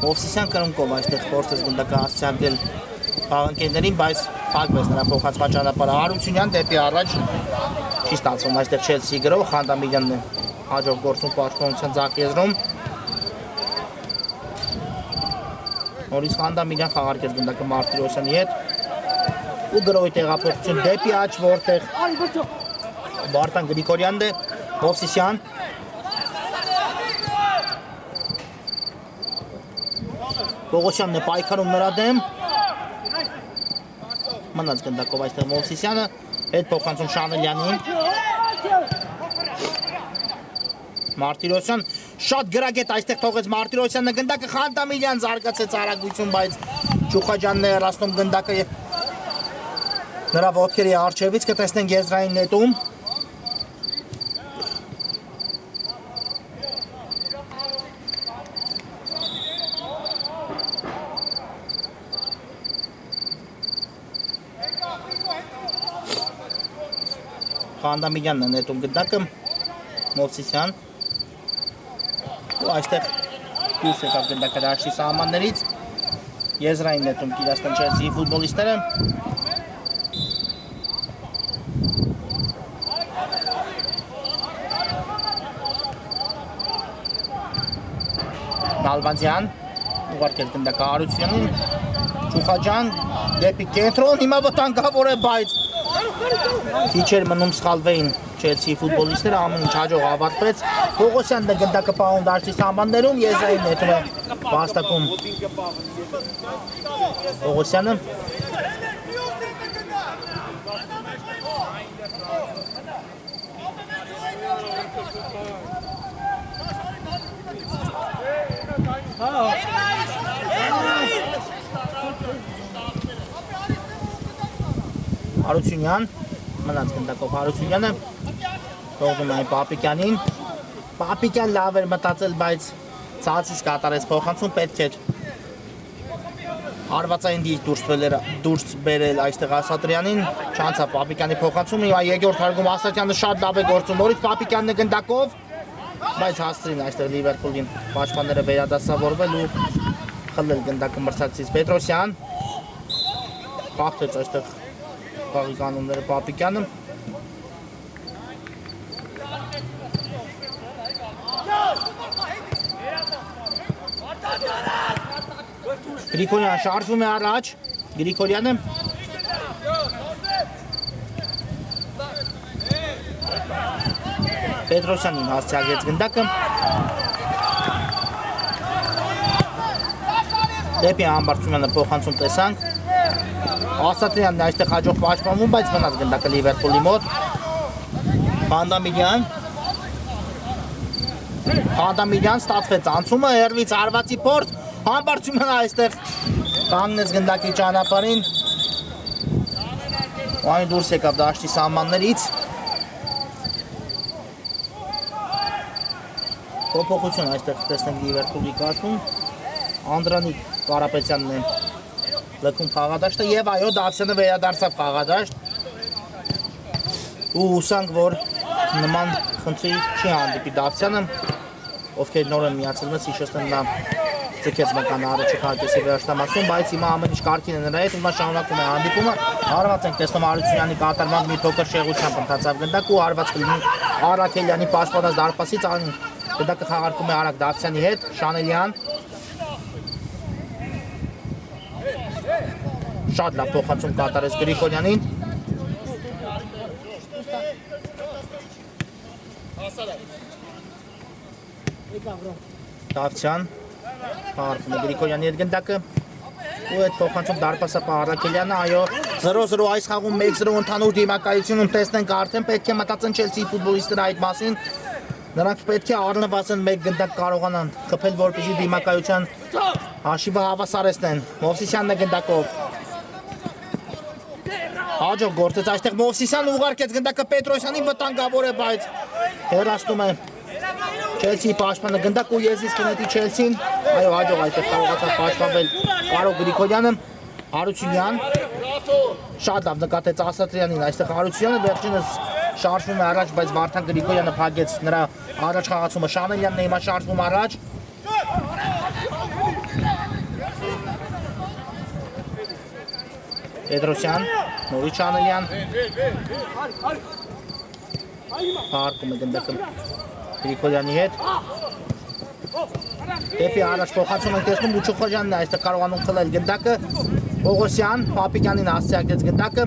Մովսիսյան կրունկով այստեղ փորձեց գնդակը հասցեակել խաղանկերներին, բայց փակվեց նրա փոխանցման ճանապարհը։ Հարությունյան դեպի առաջ չի ստացվում այստեղ Չելսիի գրով, Խանդամիրյանն է հաջող գործում պաշտպանության ձախ եզրում։ Նորից Խանդամիրյան խաղարկեց գնդակը Մարտիրոսյանի հետ ու գրոյի տեղափոխություն դեպի աջ, որտեղ Վարդան Գրիգորյանն է, Մովսիսյան Պողոսյանն է պայքարում նրա դեմ մնաց գնդակով այստեղ Մովսիսյանը հետ փոխանցում Շանելյանին Մարտիրոսյան շատ գրագետ այստեղ թողեց Մարտիրոսյանը գնդակը Խանդամիրյան զարգացեց արագություն, բայց Չուխաջյանն է հեռացնում գնդակը նրա ոտքերի առջևից կտեսնենք եզրային նետում Խանդամիրյանն է նետում գնդակը Մովսիսյան ու այստեղ դուրս եկավ գնդակը դաշտի սահմաններից եզրային նետում Կիրաստան Չելսիի ֆուտբոլիստները Նալբանդյան ուղարկեց գնդակը Արությունյանին Չուխաջյան դեպի կենտրոն հիմա վտանգավոր է բայց քիչ էր մնում սխալվեին Չելսիի ֆուտբոլիստները ամեն ինչ հաջող ավարտվեց Պողոսյանն է գնդակը պահում դաշտի սահմաններում եզրային նետում է վաստակում Պողոսյանը Հարությունյան մնաց գնդակով Հարությունյանը թողնում այն Պապիկյանին Պապիկյան լավ էր մտածել բայց ցածից կատարեց փոխանցում պետք էր հարվածային դիրք դուրս բերել այստեղ Ասատրյանին չանցավ Պապիկյանի փոխանցումը հիմա երկրորդ հարգում Ասատրյանը շատ լավ է գործում նորից Պապիկյանն է գնդակով բայց հասցրին այստեղ Լիվերպուլին պաշտպանները վերադասավորվել ու խլել գնդակը մրցակցից Պետրոսյան խախտեց այստեղ Խաղի կանոնները Պապիկյանը Գրիգորյան շարժվում է առաջ Գրիգորյանը Պետրոսյանին հասցեագրեց գնդակը դեպի Համբարձումյանը փոխանցում տեսանք Ասատրյանն այստեղ հաջող պաշտպանվում, բայց մնաց գնդակը Լիվերպուլի մոտ Խանդամիրյան ստացվեց անցումը, հեռվից արվածի փորձ Համբարձումյանը այստեղ կանգնեց գնդակի ճանապարհին ու այն դուրս եկավ դաշտի սահմաններից փոփոխություն այստեղ տեսնենք Լիվերպուլի կազմում Անդրանիկ Կարապետյանն է լքում խաղադաշտը և այո Դավթյանը վերադարձավ խաղադաշտ ու հուսանք որ նման խնդրի չի հանդիպի Դավթյանը ովքեր նոր են միացել մեզ հիշեցնեմ նա ձգեց մեկան առաջի քարտեզի վերջնամասում բայց հիմա ամեն ինչ կարգին է նրա հետ ու նա շարունակում է հանդիպումը հարված ենք տեսնում Արությունյանի կատարման մի փոքր շեղությամբ ընթացավ գնդակ ու հարված կլինի Արաքելյանի պաշտպանած դարպասից գնդակը խաղարկում է Արաք Դավթյանի հետ Շանելյան շատ լավ փոխանցում կատարեց Գրիգորյանին Դավթյան խաղարկում է Գրիգորյանի հետ գնդակը ու այդ փոխանցում դարպասապահ Արաքելյանը այո 0-0 այս խաղում 1-0 ընդհանուր դիմակայությունում տեսնենք արդեն պետք է մտածեն Չելսիի ֆուտբոլիստները այդ մասին նրանք պետք է առնվազն մեկ գնդակ կարողանան խփել որպեսզի դիմակայության հաշիվը հավասարեցնեն Մովսիսյանն է գնդակով Հաջող գործեց այստեղ Մովսիսյանը ուղարկեց գնդակը Պետրոսյանին վտանգավոր է բայց հեռացնում է Չելսիի պաշտպանը գնդակ ու եզրից կնետի Չելսին այո հաջող այստեղ կարողացավ պաշտպանվել Կարո Գրիգորյանը Հարությունյան շատ լավ նկատեց Ասատրյանին այստեղ Հարությունյանը վերջինս շարժվում է առաջ բայց Վարդան Գրիգորյանը փակեց նրա առաջ խաղացումը Շանելյանն է հիմա շարժվում առաջ Պետրոսյան նորից Շանելյան Փարկում է գնդակը Գրիգորյանի հետ Դեպի առաջ փոխանցում ենք տեսնում ու Չուխաջյանն է այստեղ կարողանում խլել գնդակը Պողոսյան Պապիկյանին հասցեակեց գնդակը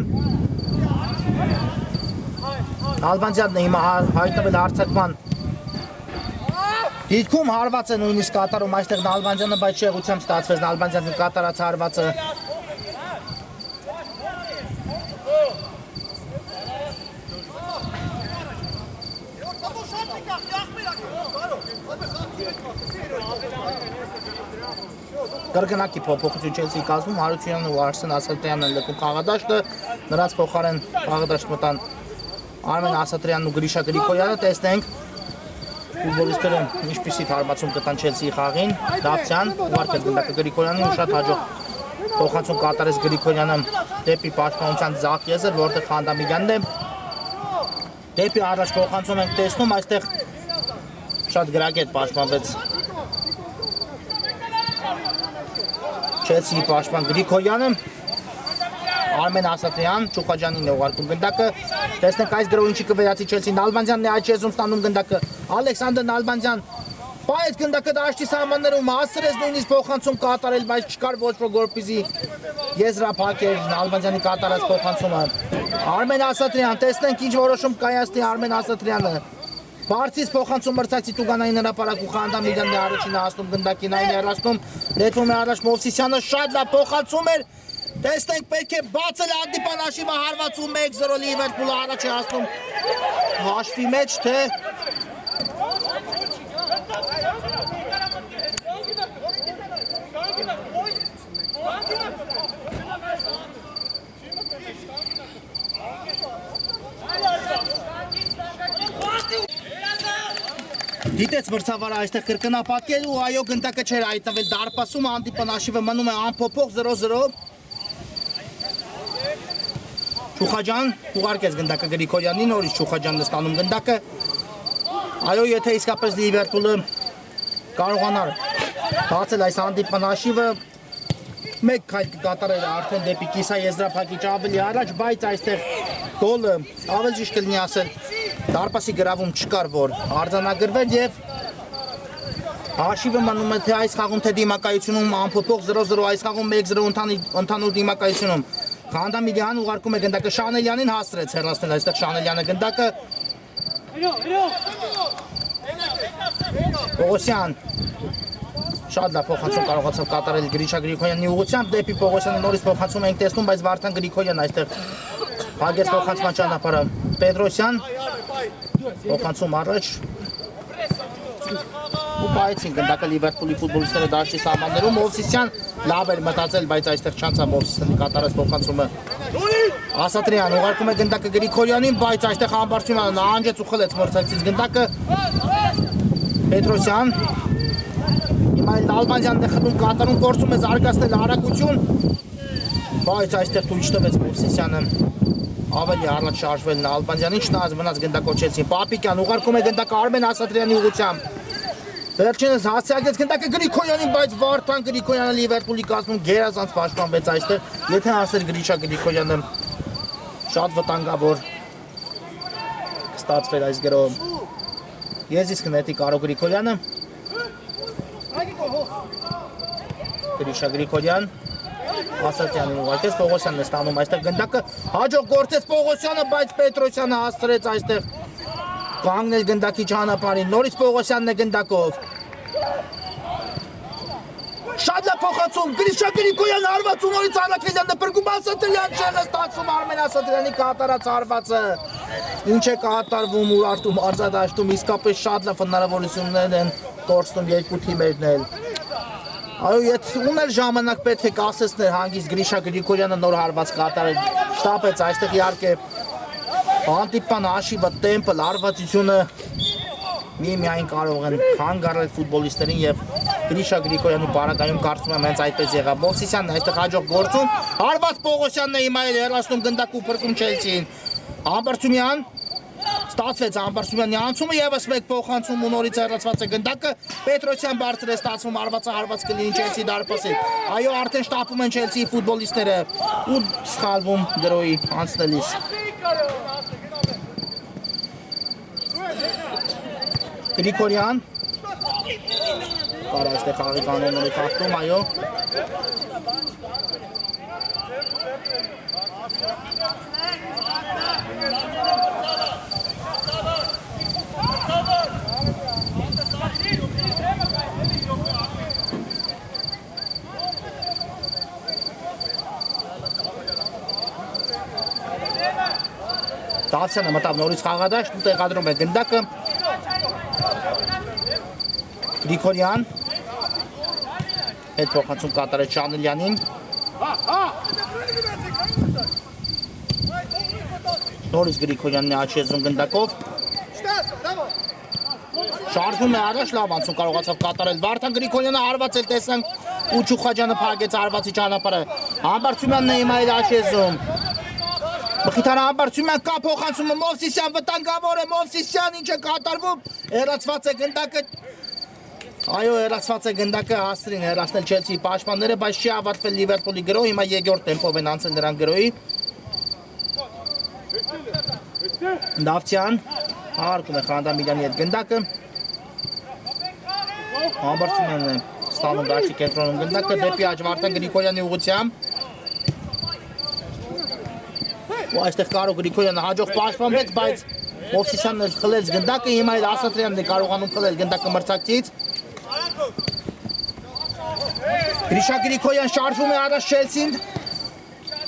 Նալբանդյանն է հիմա հայտնվել հարձակման դիտքում հարված է նույնիսկ կատարում այստեղ Նալբանդյանը բայց շեղությամբ ստացվեց Նալբանդյանը կատարած հարվածը Կրկնակի փոփոխություն Չելսիի կազմում Հարությունյանն ու Արսեն Ասատրյանն են լքում խաղադաշտը նրանց փոխարեն խաղադաշտ մտան Արմեն Ասատրյանն ու Գրիշա Գրիգորյանը տեսնենք ֆուտբոլիստները ինչպիսի հարվածում կտան Չելսիի խաղին Դավթյան ուղարկեց գնդակը Գրիգորյանին ու շատ հաջող փոխանցում կատարեց Գրիգորյանը դեպի պաշտպանության Զախ Եզեր որտեղ Խանդամիրյանն է դեպի առաջ փոխանցում ենք տեսնում այստեղ շատ գրագետ պաշտպանվեց Չելսիի պաշտպան Գրիգորյանը Արմեն Ասատրյան Չուխաջյանին է ուղարկում գնդակը տեսնենք այս գրոհին չի կվերացի Չելսին Նալբանդյանն է այդ չեզում ստանում գնդակը Ալեքսանդր Նալբանդյան բայց գնդակը դաշտի սահմաններում հասցրեց նույնիսկ փոխանցում կատարել բայց չկար ոչ ոք որպեսզի եզրափակեր Նալբանդյանի կատարած փոխանցումը Արմեն Ասատրյան տեսնենք ինչ որոշում կայացնի Արմեն Ասատրյանը Բարձից փոխանցում մրցակցի Տուգանային հրապարակ ու Խանդամիրյանն է առաջինը հասնում գնդակին այն է հեռացնում լետվում է առաջ Մովսիսյանը շատ լավ փոխանցում էր տեսնենք պետք է բացել հանդիպան հաշիվը հարվածում 1-0 Լիվերպուլը առաջ է հասնում հաշվի մեջ թե Դիտեց մրցավարը այստեղ կրկնապատկել ու այո գնդակը չէր հայտնվել դարպասում հանդիպան հաշիվը մնում է անփոփոխ 0-0 Չուխաջյան ուղարկեց գնդակը Գրիգորյանին նորից Չուխաջյանն է ստանում գնդակը այո եթե իսկապես Լիվերպուլը կարողանար բացել այս հանդիպան հաշիվը մեկ քայլ կկատարել արդեն դեպի կիսա եզրափակիչ ավելի առաջ բայց այստեղ գոլը ավելի ճիշտ կլինի ասել Դարպասի գրավում չկար որ արձանագրվել եւ հաշիվը մնում է թե այս խաղում թե դիմակայությունում անփոփոխ 0-0 այս խաղում 1-0 ընդհանուր դիմակայությունում Խանդամիրյան ուղարկում է գնդակը Շանելյանին հասցրեց հեռացնել այստեղ Շանելյանը գնդակը Պողոսյան շատ լավ փոխանցում կարողացավ կատարել Գրիշա Գրիգորյանի ուղղությամբ դեպի Պողոսյանը նորից փոխանցում ենք տեսնում բայց Վարդան Գրիգորյանն այստեղ Հագեց փոխանցման ճանապարհը Պետրոսյան փոխանցում առաջ ու բայցին գնդակը Լիվերպուլի ֆուտբոլիստները դաշտի սահմաններում Մովսիսյան լավ էր մտածել բայց այստեղ չանցավ Մովսիսյանի կատարած փոխանցումը Ասատրյան ուղարկում է գնդակը Գրիգորյանին բայց այստեղ Համբարձումյանը նահանջեց ու խլեց մրցակցից գնդակը Պետրոսյան հիմա Նալբանդյանն է խլում կատարում փորձում է զարգացնել արագություն բայց այստեղ թույլ չտվեց Մովսիսյանը ավելի առաջ շարժվել Նալբանդյանին չնայած մնաց գնդակով Չելսին Պապիկյան ուղարկում է գնդակը Արմեն Ասատրյանի ուղղությամբ վերջինս հասցեակեց գնդակը Գրիգորյանին բայց Վարդան Գրիգորյանը Լիվերպուլի կազմում գերազանց պաշտպանվեց այստեղ եթե հասներ Գրիշա Գրիգորյանը շատ վտանգավոր ստացվեր այս գրոհը Եզիսկ նետի Կարո Գրիգորյանը Գրիշա Գրիգորյան Ասատրյանին ուղարկեց Պողոսյանն է ստանում այստեղ գնդակը հաջող գործեց Պողոսյանը բայց Պետրոսյանը հասցրեց այստեղ կանգնել գնդակի ճանապարհին նորից Պողոսյանն է գնդակով շատ լավ փոխանցում Գրիշա Գրիգորյանը հարվածում նորից Արաքելյանն է բրգում Ասատրյան չեղը ստացվում Արմեն Ասատրյանի կատարած հարվածը ինչ է կատարվում Ուրարտում արձադաշտում իսկապես շատ լավ հնարավորություններ են կորցնում երկու թիմերն էլ Այո, եթե ուներ ժամանակ պետք է կասեցներ հանգիստ Գրիշա Գրիգորյանը նոր հարված կատարել շտապեց այստեղ իհարկե հանդիպան հաշիվը տեմպը լարվածությունը միայն կարող են հանգարել ֆուտբոլիստերին եւ Գրիշա Գրիգորյանի բարակայում կարծում եմ հենց այդպես եղավ Մովսիսյանն այստեղ հաջող գործում հարված Պողոսյանն է հիմա հեռացնում գնդակ ու փրկում Չելսին Համբարձումյան Ստացվեց Համբարձումյանի անցումը եւս մեկ փոխանցում ու նորից հեռացված է գնդակը Պետրոսյան բարձր է ստացվում հարվածը հարված կլինի Չելսի դարպասի այո արդեն շտապում են Չելսիի ֆուտբոլիստները ու սխալվում գրոհի անցնելիս Գրիգորյան Կարա այստեղ խաղի կանոնների խախտում, այո։ Դավթյանը մտավ նորից խաղադաշտ ու տեղադրում է գնդակը Գրիգորյան հետ փոխանցում կատարեց Շանելյանին նորից Գրիգորյանն է աչեզում գնդակով շարժում է առաջ լավ անցում կարողացավ կատարել Վարդան Գրիգորյանը հարված էլ տեսանք ու Չուխաջյանը փակեց հարվածի ճանապարհը Համբարձումյանն է հիմա էլ աչեզում Մխիթարը Համբարձումյան կա փոխանցումը Մովսիսյան վտանգավոր է Մովսիսյան ինչ է կատարվում հեռացված է գնդակը Այո հեռացված է գնդակը հասցրին հեռացնել Չելսիի պաշտպանները բայց չի ավարտվել Լիվերպուլի գրոհը հիմա երկրորդ տեմպով են անցել նրան գրոհի Դավթյան հարկում է Խանդամիրյանի հետ գնդակը Համբարձումյանն է ստանում գաչի կենտրոնում գնդակը դեպի աջ Վարդան Գրիգորյանի ուղղությամբ ու այստեղ կարող Գրիգորյանը հաջող պաշտպանվեց, բայց Մովսիսյանն էլ խլեց գնդակը, հիմա էլ Ասատրյանն է կարողանում խլել գնդակը մրցակցից։ Գրիշա Գրիգորյան շարժվում է առաջ Չելսին։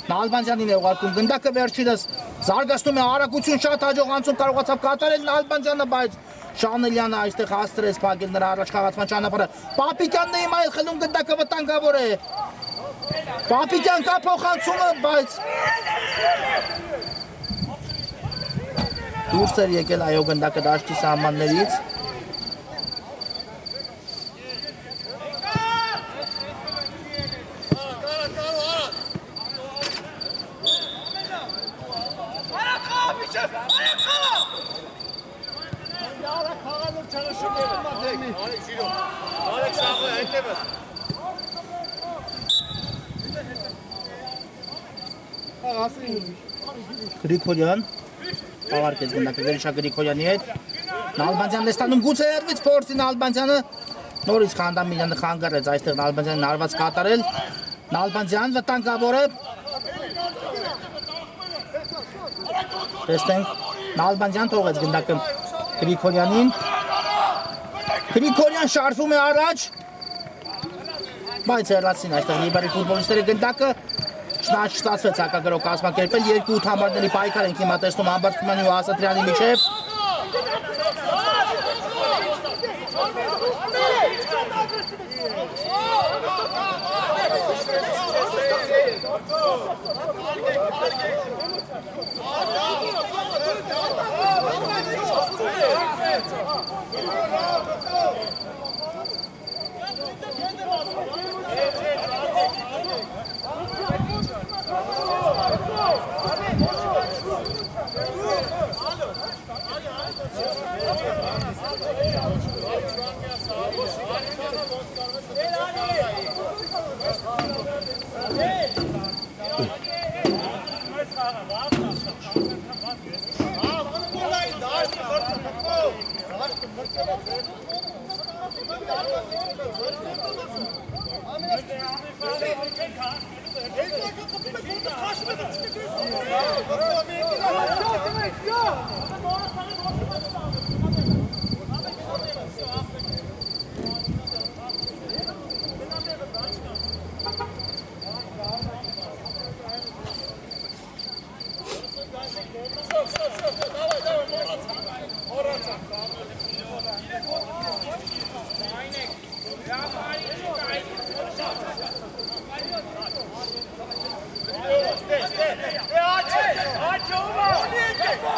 Նալբանդյանին է ուղարկում գնդակը վերջինս զարգացնում է արագություն շատ հաջող անցում կարողացավ կատարել Նալբանդյանը, բայց Շանելյանը այստեղ հաստրեց փակել նրա առաջ խաղացման ճանապարհը։ Պապիկյանն է հիմա էլ խլում գնդակը վտանգավոր է։ Պապիկյան կա փոխանցումը, բայց դուրս էր եկել այո գնդակը դաշտի սահմաններից։ Գրիգորյան ավարտեց գնդակը Գրիշա Գրիգորյանի հետ Նալբանդյանն է ստանում գուցե երվից փորձի Նալբանդյանը նորից Խանդամիրյանը խանգարեց այստեղ Նալբանդյանն արված կատարել Նալբանդյան վտանգավոր է տեսնենք Նալբանդյան թողեց գնդակը Գրիգորյանին Գրիգորյան շարժվում է առաջ բայց հեռացին այստեղ Լիբերի ֆուտբոլիստները գնդակը Չստացվեց հակագրող կազմակերպել, 2-8 համարների պայքար ենք հիմա տեսնում Համբարձումյանի ու Ասատրյանի միջև։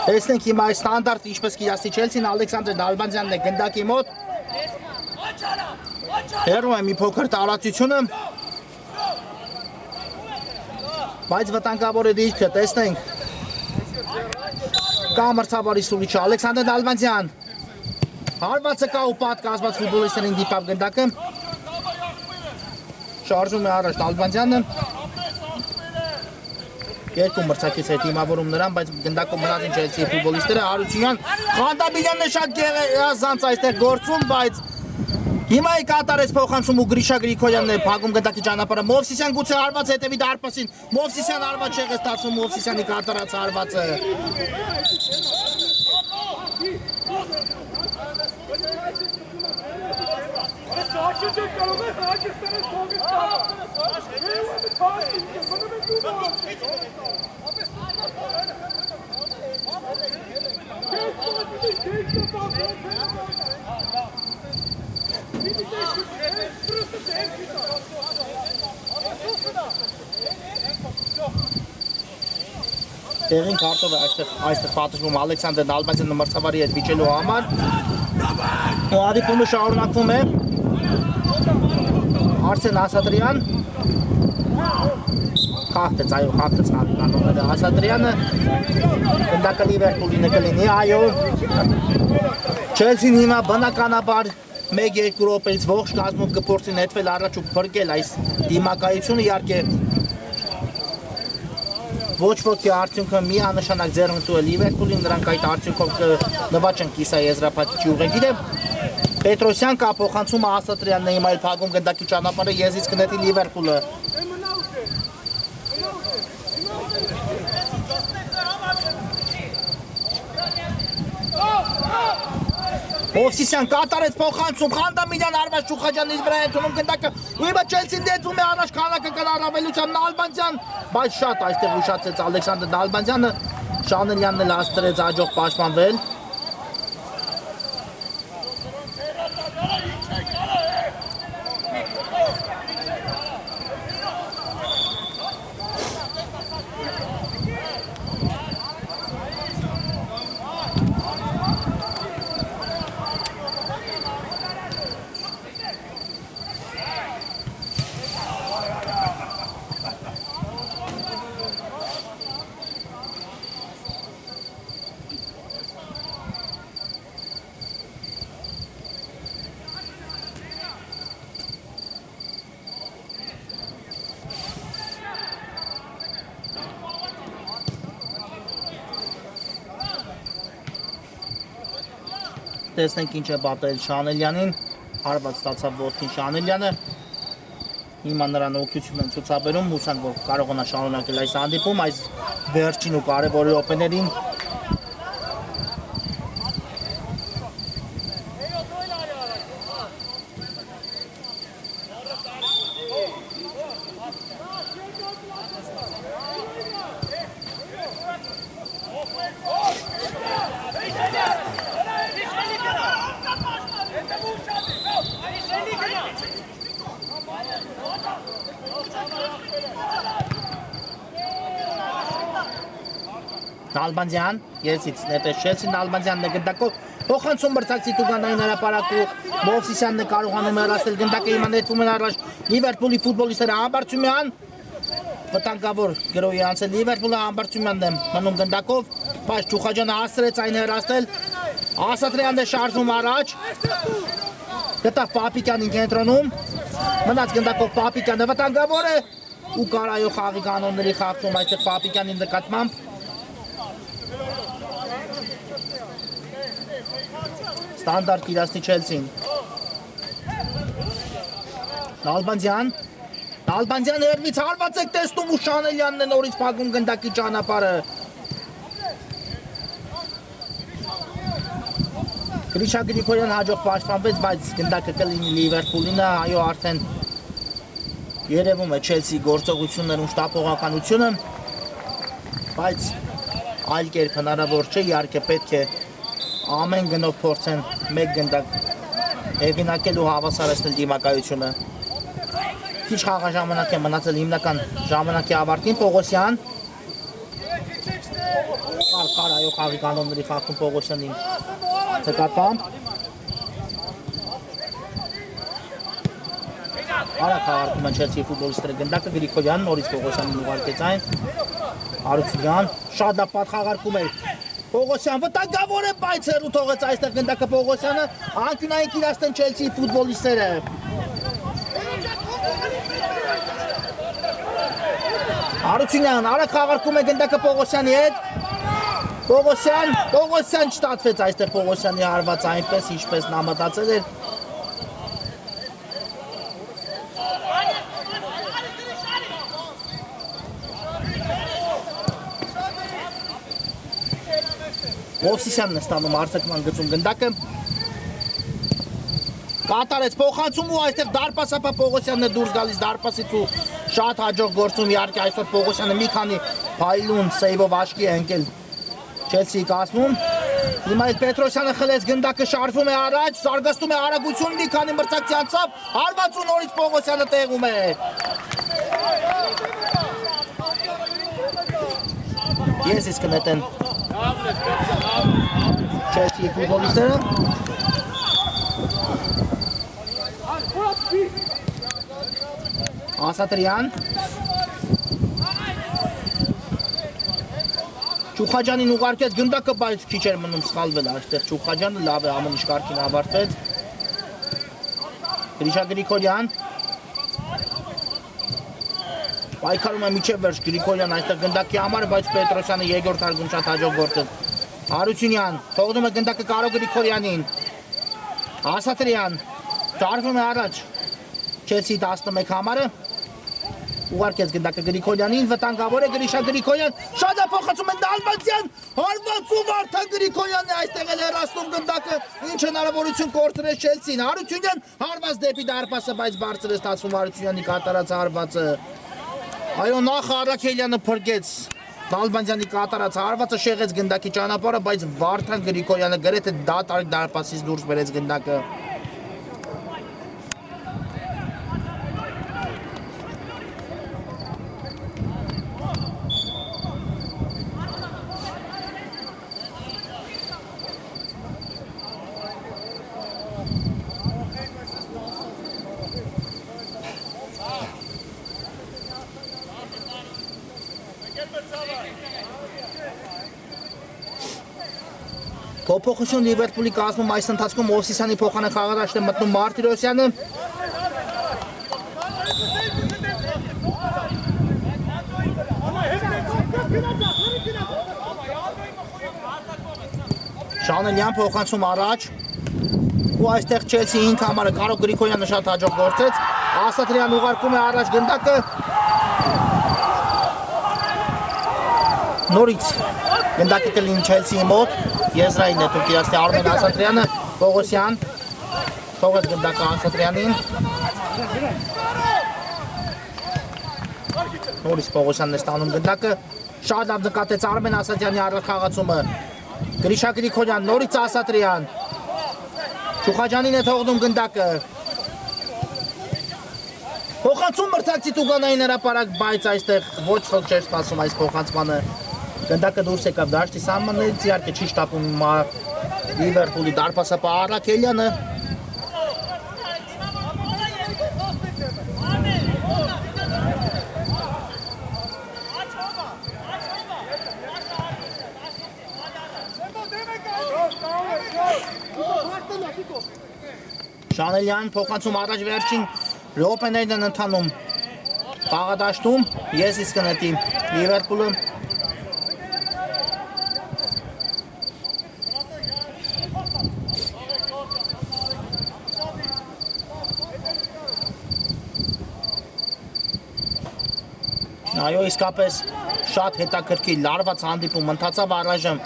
Տեսնենք հիմա այս ստանդարտ ինչպես կիրասի Չելսին Ալեքսանդր Նալբանդյանն է գնդակի մոտ հեռում է մի փոքր տարածությունը բայց վտանգավոր է դիրքը տեսնենք կա մրցավարի սուլիչը Ալեքսանդր Նալբանդյան հարվածը կա ու պատկազմած ֆուտբոլիստերին դիպավ գնդակը շարժում է առաջ Նալբանդյանը երկու մրցակից հետ հիմավորում նրան, բայց գնդակով մնաց են Չելսիի ֆուտբոլիստները Հարությունյան Խանդամիրյանն է շատ գերազանց այստեղ գործում, բայց Հիմա է կատարեց փոխանցում ու Գրիշա Գրիգորյանն է փակում գնդակի ճանապարհը Մովսիսյան գուցե արված հետևի դարպասին Մովսիսյան արված չեղեց ստացվում Մովսիսյանի կատարած արվածը Տեղին քարտով է այստեղ պատժվում Ալեքսանդր Նալբանդյանը մրցավարի հետ վիճելու համար ու հանդիպումը շարունակվում է Արսեն Ասատրյան խաղթեց, այո, խաղթեց Կանոնները Ասատրյանը գնդակը Լիվերպուլինը կլինի, այո Չելսին հիմա բնականաբար 1-2 րոպեից ողջ կազմով կփորձի նետվել առաջ ու փրկել այս դիմակայությունը իհարկե ոչ ոքի արդյունքը միանշանակ ձեռնտու է Լիվերպուլին, նրանք այդ արդյունքով կնվաճեն կիսա եզրափակիչի ուղեգիրը Պետրոսյան կա փոխանցումը Ասատրյանն է հիմա էլ փակում գնդակի ճանապարհը եզից կնետի Լիվերպուլը Մովսիսյան կատարեց փոխանցում Խանդամիրյան արված Շուխաջյանից վրա է թվում գնդակը ու հիմա Չելսին դեպքում է առաջ քանակական առավելությամբ Նալբանդյան բայց շատ այստեղ ուշացեց Ալեքսանդր Նալբանդյանը Շանելյանն էլ հաստրեց աջող պաշտպանվել Տեսնենք ինչ է պատել Շանելյանին, հարված ստացավ ոտքին Շանելյանը, հիմա նրան օգնություն են ցուցաբերում, հուսանք որ կարողանա շարունակել այս հանդիպում, այս վերջին ու կարևոր րոպեներին Նալբանդյան, եսից նետեց Չելսին Նալբանդյանն է գնդակով փոխանցում մրցակցի Տուգանային հրապարակ ու Մովսիսյանն է կարողանում հեռացնել գնդակը հիմա նետվում են առաջ Լիվերպուլի ֆուտբոլիստները Համբարձումյան վտանգավոր գրոհի անցել Լիվերպուլը Համբարձումյանն է մնում գնդակով բայց Շուխաջյանը հասցրեց այն հեռացնել Ասատրյանն է շարժում առաջ գտավ Պապիկյանին կենտրոնում մնաց գնդակով Պապիկյանը վտանգավոր է ու կարայո խաղի կանոնների խախտում այստեղ Պապիկյանի նկատմամբ Ստանդարտ իրացնի Չելսին Նալբանդյան հերվից հարված եք տեսնում ու Շանելյանն է նորից փակում գնդակի ճանապարհը Գրիշա Գրիգորյան հաջող պաշտպանվեց, բայց գնդակը կլինի Լիվերպուլինը, այո արդեն երևում է Չելսի գործողություններում շտապողականությունը, բայց այլ կերպ հնարավոր չէ, իհարկե պետք է ամեն գնով փորձեն մեկ գնդակ հեղինակել ու հավասարեցնել դիմակայությունը։ Քիչ խաղաժամանակ է մնացել հիմնական ժամանակի ավարտին Պողոսյան։ Կար այո խաղի կանոնների խախտում Պողոսյանին նկատմամբ։ Արա խաղարկում են Չելսի ֆուտբոլիստները գնդակը Գրիգորյան նորից Պողոսյանին ուղարկեց այն։ Արությունյան շատ լավ պատխաղարկում է Պողոսյան վտանգավոր է, բայց հեռու թողեց այստեղ գնդակը Պողոսյանը, անկյունային կիրացնեն Չելսիի ֆուտբոլիստները։ Արությունյան արագ խաղարկում է գնդակը Պողոսյանի հետ։ Պողոսյան չստացվեց այստեղ Պողոսյանի հարված այնպես, ինչպես նա մտածել էր։ Ովսիսյանն է ստանում արձակման գծում գնդակը։ Կատարեց փոխանցում ու այստեղ դարպասապա Պողոսյանն է դուրս գալիս դարպասից ու շատ հաջող գործում իհարկե այսօր Պողոսյանը մի քանի փայլուն սեյվով աչքի է ընկել Չելսիի կազմում։ Հիմա էլ Պետրոսյանը խլեց գնդակը շարժվում է առաջ, զարգացնում է արագություն, մի քանի մրցակցի անցավ, հարվածու նորից Պողոսյանը տեղում է։ Ես իսկ կնետեն Չելսիի ֆուտբոլիստները։ Ասատրյան Չուխաջանին ուղարկեց գնդակը, բայց քիչ էր մնում սխալվել այստեղ Չուխաջանը, լավ է ամեն ինչ կարգին ավարտվեց։ Գրիշա Գրիգորյան պայքարում է միջև վերջ Գրիգորյան այստեղ գնդակի համար, բայց Պետրոսյանը երկրորդ հարգում շատ հաջող գործեց։ Հարությունյան թողնում է գնդակը Կարո Գրիգորյանին։ Ասատրյան շարժվում է առաջ Չելսիի 11 համարը ուղարկեց գնդակը Գրիգորյանին, վտանգավոր է Գրիշա Գրիգորյան, շատ է փոխանցում է Նալբանդյան, հարվածում Վարդան Գրիգորյանն է այստեղ էլ հեռացնում գնդակը, ինչ հնարավորություն կորցրեց Չելսին, Հարությունյան հարված դեպի դարպասը, բայց բարձր է ստացվում Հարությունյանի կատարած հարվածը, այո նախ Արաքելյանը փրկեց Նալբանդյանի կատարած հարվածը, շեղեց գնդակի ճանապարհը, բայց Վարդան Գրիգորյանը գրեթե դատարկ դարպասից դուրս բերեց գնդակը։ Փոփոխություն Լիվերպուլի կազմում այս ընթացքում Ովսիսյանի փոխանակ խաղադաշտ է մտնում Մարտիրոսյանը։ Շանելյան փոխանցում առաջ ու այստեղ Չելսի 5 համարը Կարո Գրիգորյանը շատ հաջող գործեց։ Ասատրյան ուղարկում է առաջ գնդակը։ Նորից գնդակը կլինի Չելսիի մոտ։ Եզրային է Թուրքիաստի Արմեն Ասատրյանը, Պողոսյան, թողեց գնդակը Ասատրյանին։ Նորից Պողոսյանն է ստանում գնդակը, շատ լավ նկատեց Արմեն Ասատրյանի առաջխաղացումը։ Գրիշա Գրիգորյան, նորից Ասատրյան, Չուխաջանին է թողնում գնդակը։ Փոխանցում մրցակցի Տուգանային հրապարակ, բայց այստեղ ոչ ոք չէր սպասում այս փոխանցմանը։ Գնդակը դուրս եկավ դաշտի սահմաններից, իհարկե չի շտապում Լիվերպուլի դարպասապահ Արաքելյանը։ Շանելյան փոխանցում առաջ վերջին րոպեներն են ընթանում խաղադաշտում, ես իսկ կնետի Լիվերպուլը։ Այո, իսկապես շատ հետաքրքիր լարված հանդիպում ընթացավ առայժմ։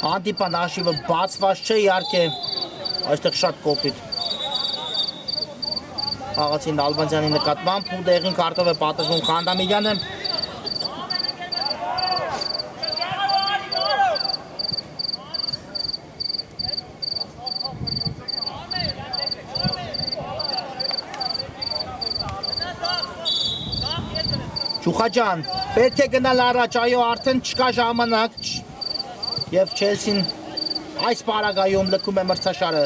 Հանդիպան հաշիվը բացված չէ, իհարկե, այստեղ շատ կոպիտ խաղացին Նալբանդյանի նկատմամբ ու դեղին քարտով է պատժվում Խանդամիրյանը։ Չուխաջան, պետք է գնալ առաջ, այո, արդեն չկա ժամանակ և Չելսին այս պարագայում լքում է մրցաշարը։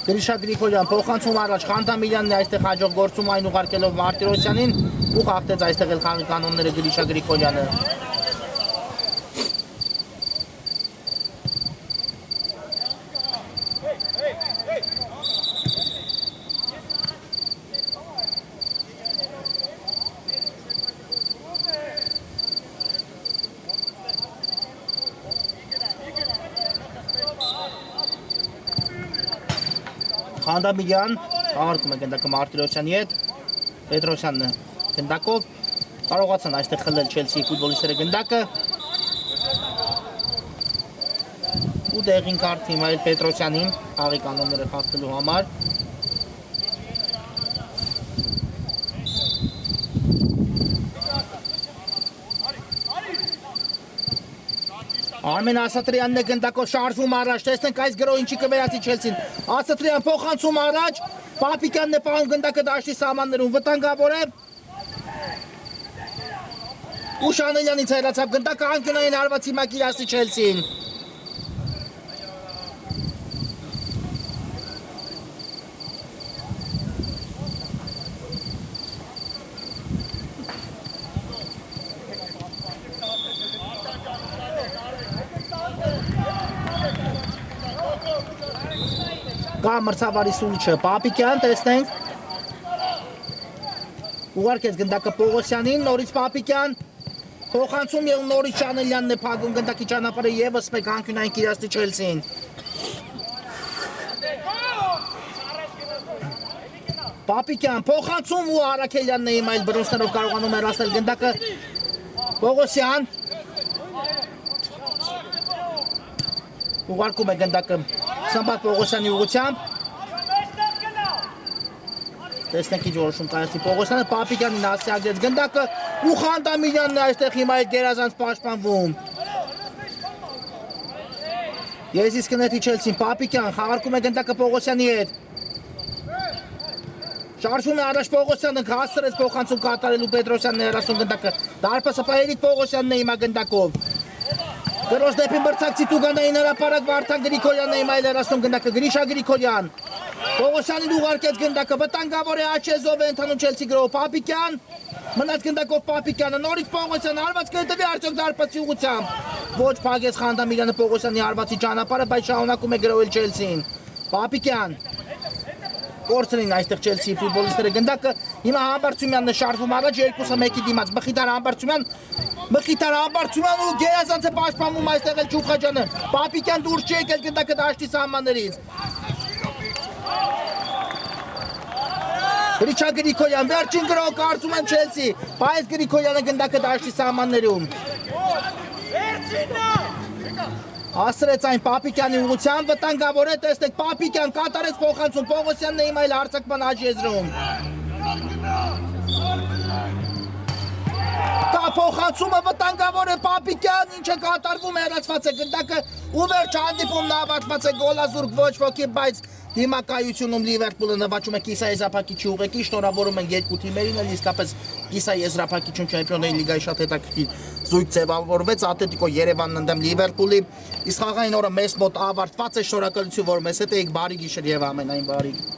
Գրիշա Գրիգորյան փոխանցում առաջ, Խանդամիրյանն է այստեղ հաջող գործում այն ուղարկելով Մարտիրոսյանին ու խախտեց այստեղ էլ խաղի կանոնները Գրիշա Գրիգորյանը։ Խանդամիրյան աղարկում է գնդակը Մարտիրոսյանի հետ, Պետրոսյանն է գնդակով, կարողացան այստեղ խլել Չելսիի ֆուտբոլիստները գնդակը, ու դեղին կարդ Թիմայել Պետրոսյանին խաղի կանոնները խախտելու համար։ Արմեն Ասատրյանն է գնդակով շարժվում առաջ, տեսնենք այս գրո ինչի կվերացի Չելսին։ Ասատրյան փոխանցում առաջ, Պապիկյանն է պահում գնդակը դաշտի սահմաններում, վտանգավոր է։ Ու Շանելյանից հեռացավ գնդակը անկյունային հարվածի Մակիրասի Չելսին։ Կա մրցավարի սուլիչը Պապիկյան, տեսնենք։ Ուղարկեց գնդակը Պողոսյանին, նորից Պապիկյան։ Փոխանցում եւ նորից Շանելյանն է փակում գնդակի ճանապարհը եւս մեկ անկյունային Կիրասի Չելսին։ Պապիկյան փոխանցում ու Արաքելյանն է իմ այլ բրոնզներով կարողանում է հեռացնել գնդակը Պողոսյան։ Ուղարկում է գնդակը Սամբատ Պողոսյանի ուղղությամբ։ Տեսնենք ինչ որոշում կայացնի Պողոսյանը, Պապիկյանին ասիագրեց գնդակը ու Խանդամիրյանն է այստեղ հիմա այդ գերազանց պաշտպանվում։ Եզիս կնետի Չելսին, Պապիկյան խաղարկում է գնդակը Պողոսյանի հետ։ Շարժվում է առաջ Պողոսյանը, հասցրեց փոխանցում կատարելու Պետրոսյանն է հեռացնում գնդակը։ Դարպասը Պահերիկ Պողոսյանն է հիմա գնդակով։ Գրոս դեպի մրցակցի Տուգանային հրապարակ Վարդան Գրիգորյանն է հիմա հեռացնում գնդակը, Գրիշա Գրիգորյան։ Պողոսյանին ուղարկեց գնդակը, վտանգավոր է Աչեզով է ընթանում Չելսի գրով Պապիկյան, մնաց գնդակով Պապիկյանը, նորից Պողոսյանը, հարված կհետևի արդյոք դարպասի ուղղությամբ։ Ոչ փակեց Խանդամիրյանը Պողոսյանի հարվածի ճանապարհը, բայց շարունակում է գրովել Չելսին։ Պապիկյան կորցրին այստեղ Չելսիի ֆուտբոլիստները գնդակը, հիմա Համբարձումյանն է շարժվում առաջ 2-1-ի դիմաց, Մխիթար Համբարձումյան ու գերազանց է պաշտպանվում այստեղ էլ Չուխաջյանը, Պապիկյան դուրս չի եկել գնդակը դաշտի սահմաններից։ Գրիշա Գրիգորյան, վերջին գրող կարծում եմ Չելսի, բայց Գրիգորյանը գնդակը դաշտի սահմաններում։ Ասրեց այն Պապիկյանի ուղղությամբ, վտանգավոր է, տեսնեք Պապիկյան կատարեց փոխանցում, Պողոսյանն է հիմա այլ հարձակման աճեզրում։ Կա փոխանցումը, վտանգավոր է Պապիկյան, ինչ է կատարվում, հեռացված է գնդակը ու վերջ հանդիպումն ավարտված է գոլազուրկ ոչ ոքի, բայց դիմակայությունում Լիվերպուլը նվաճում է Կիսա Եզրափակիչի ուղեկի, շնորհավորում են երկու թիմերին, իսկապես Կիսա Եզրափակիչում Չեմպիոնների լիգայի շատ հետաքրքիր զույգ ձևավորվեց, Ատլետիկո Երևանն ընդդեմ Լիվերպուլի, իսկ խաղային օրը մեզ մոտ ավարտված է, շնորհակալություն որ մեզ հետ եք, բարի գիշեր եւ ամենայն բարի։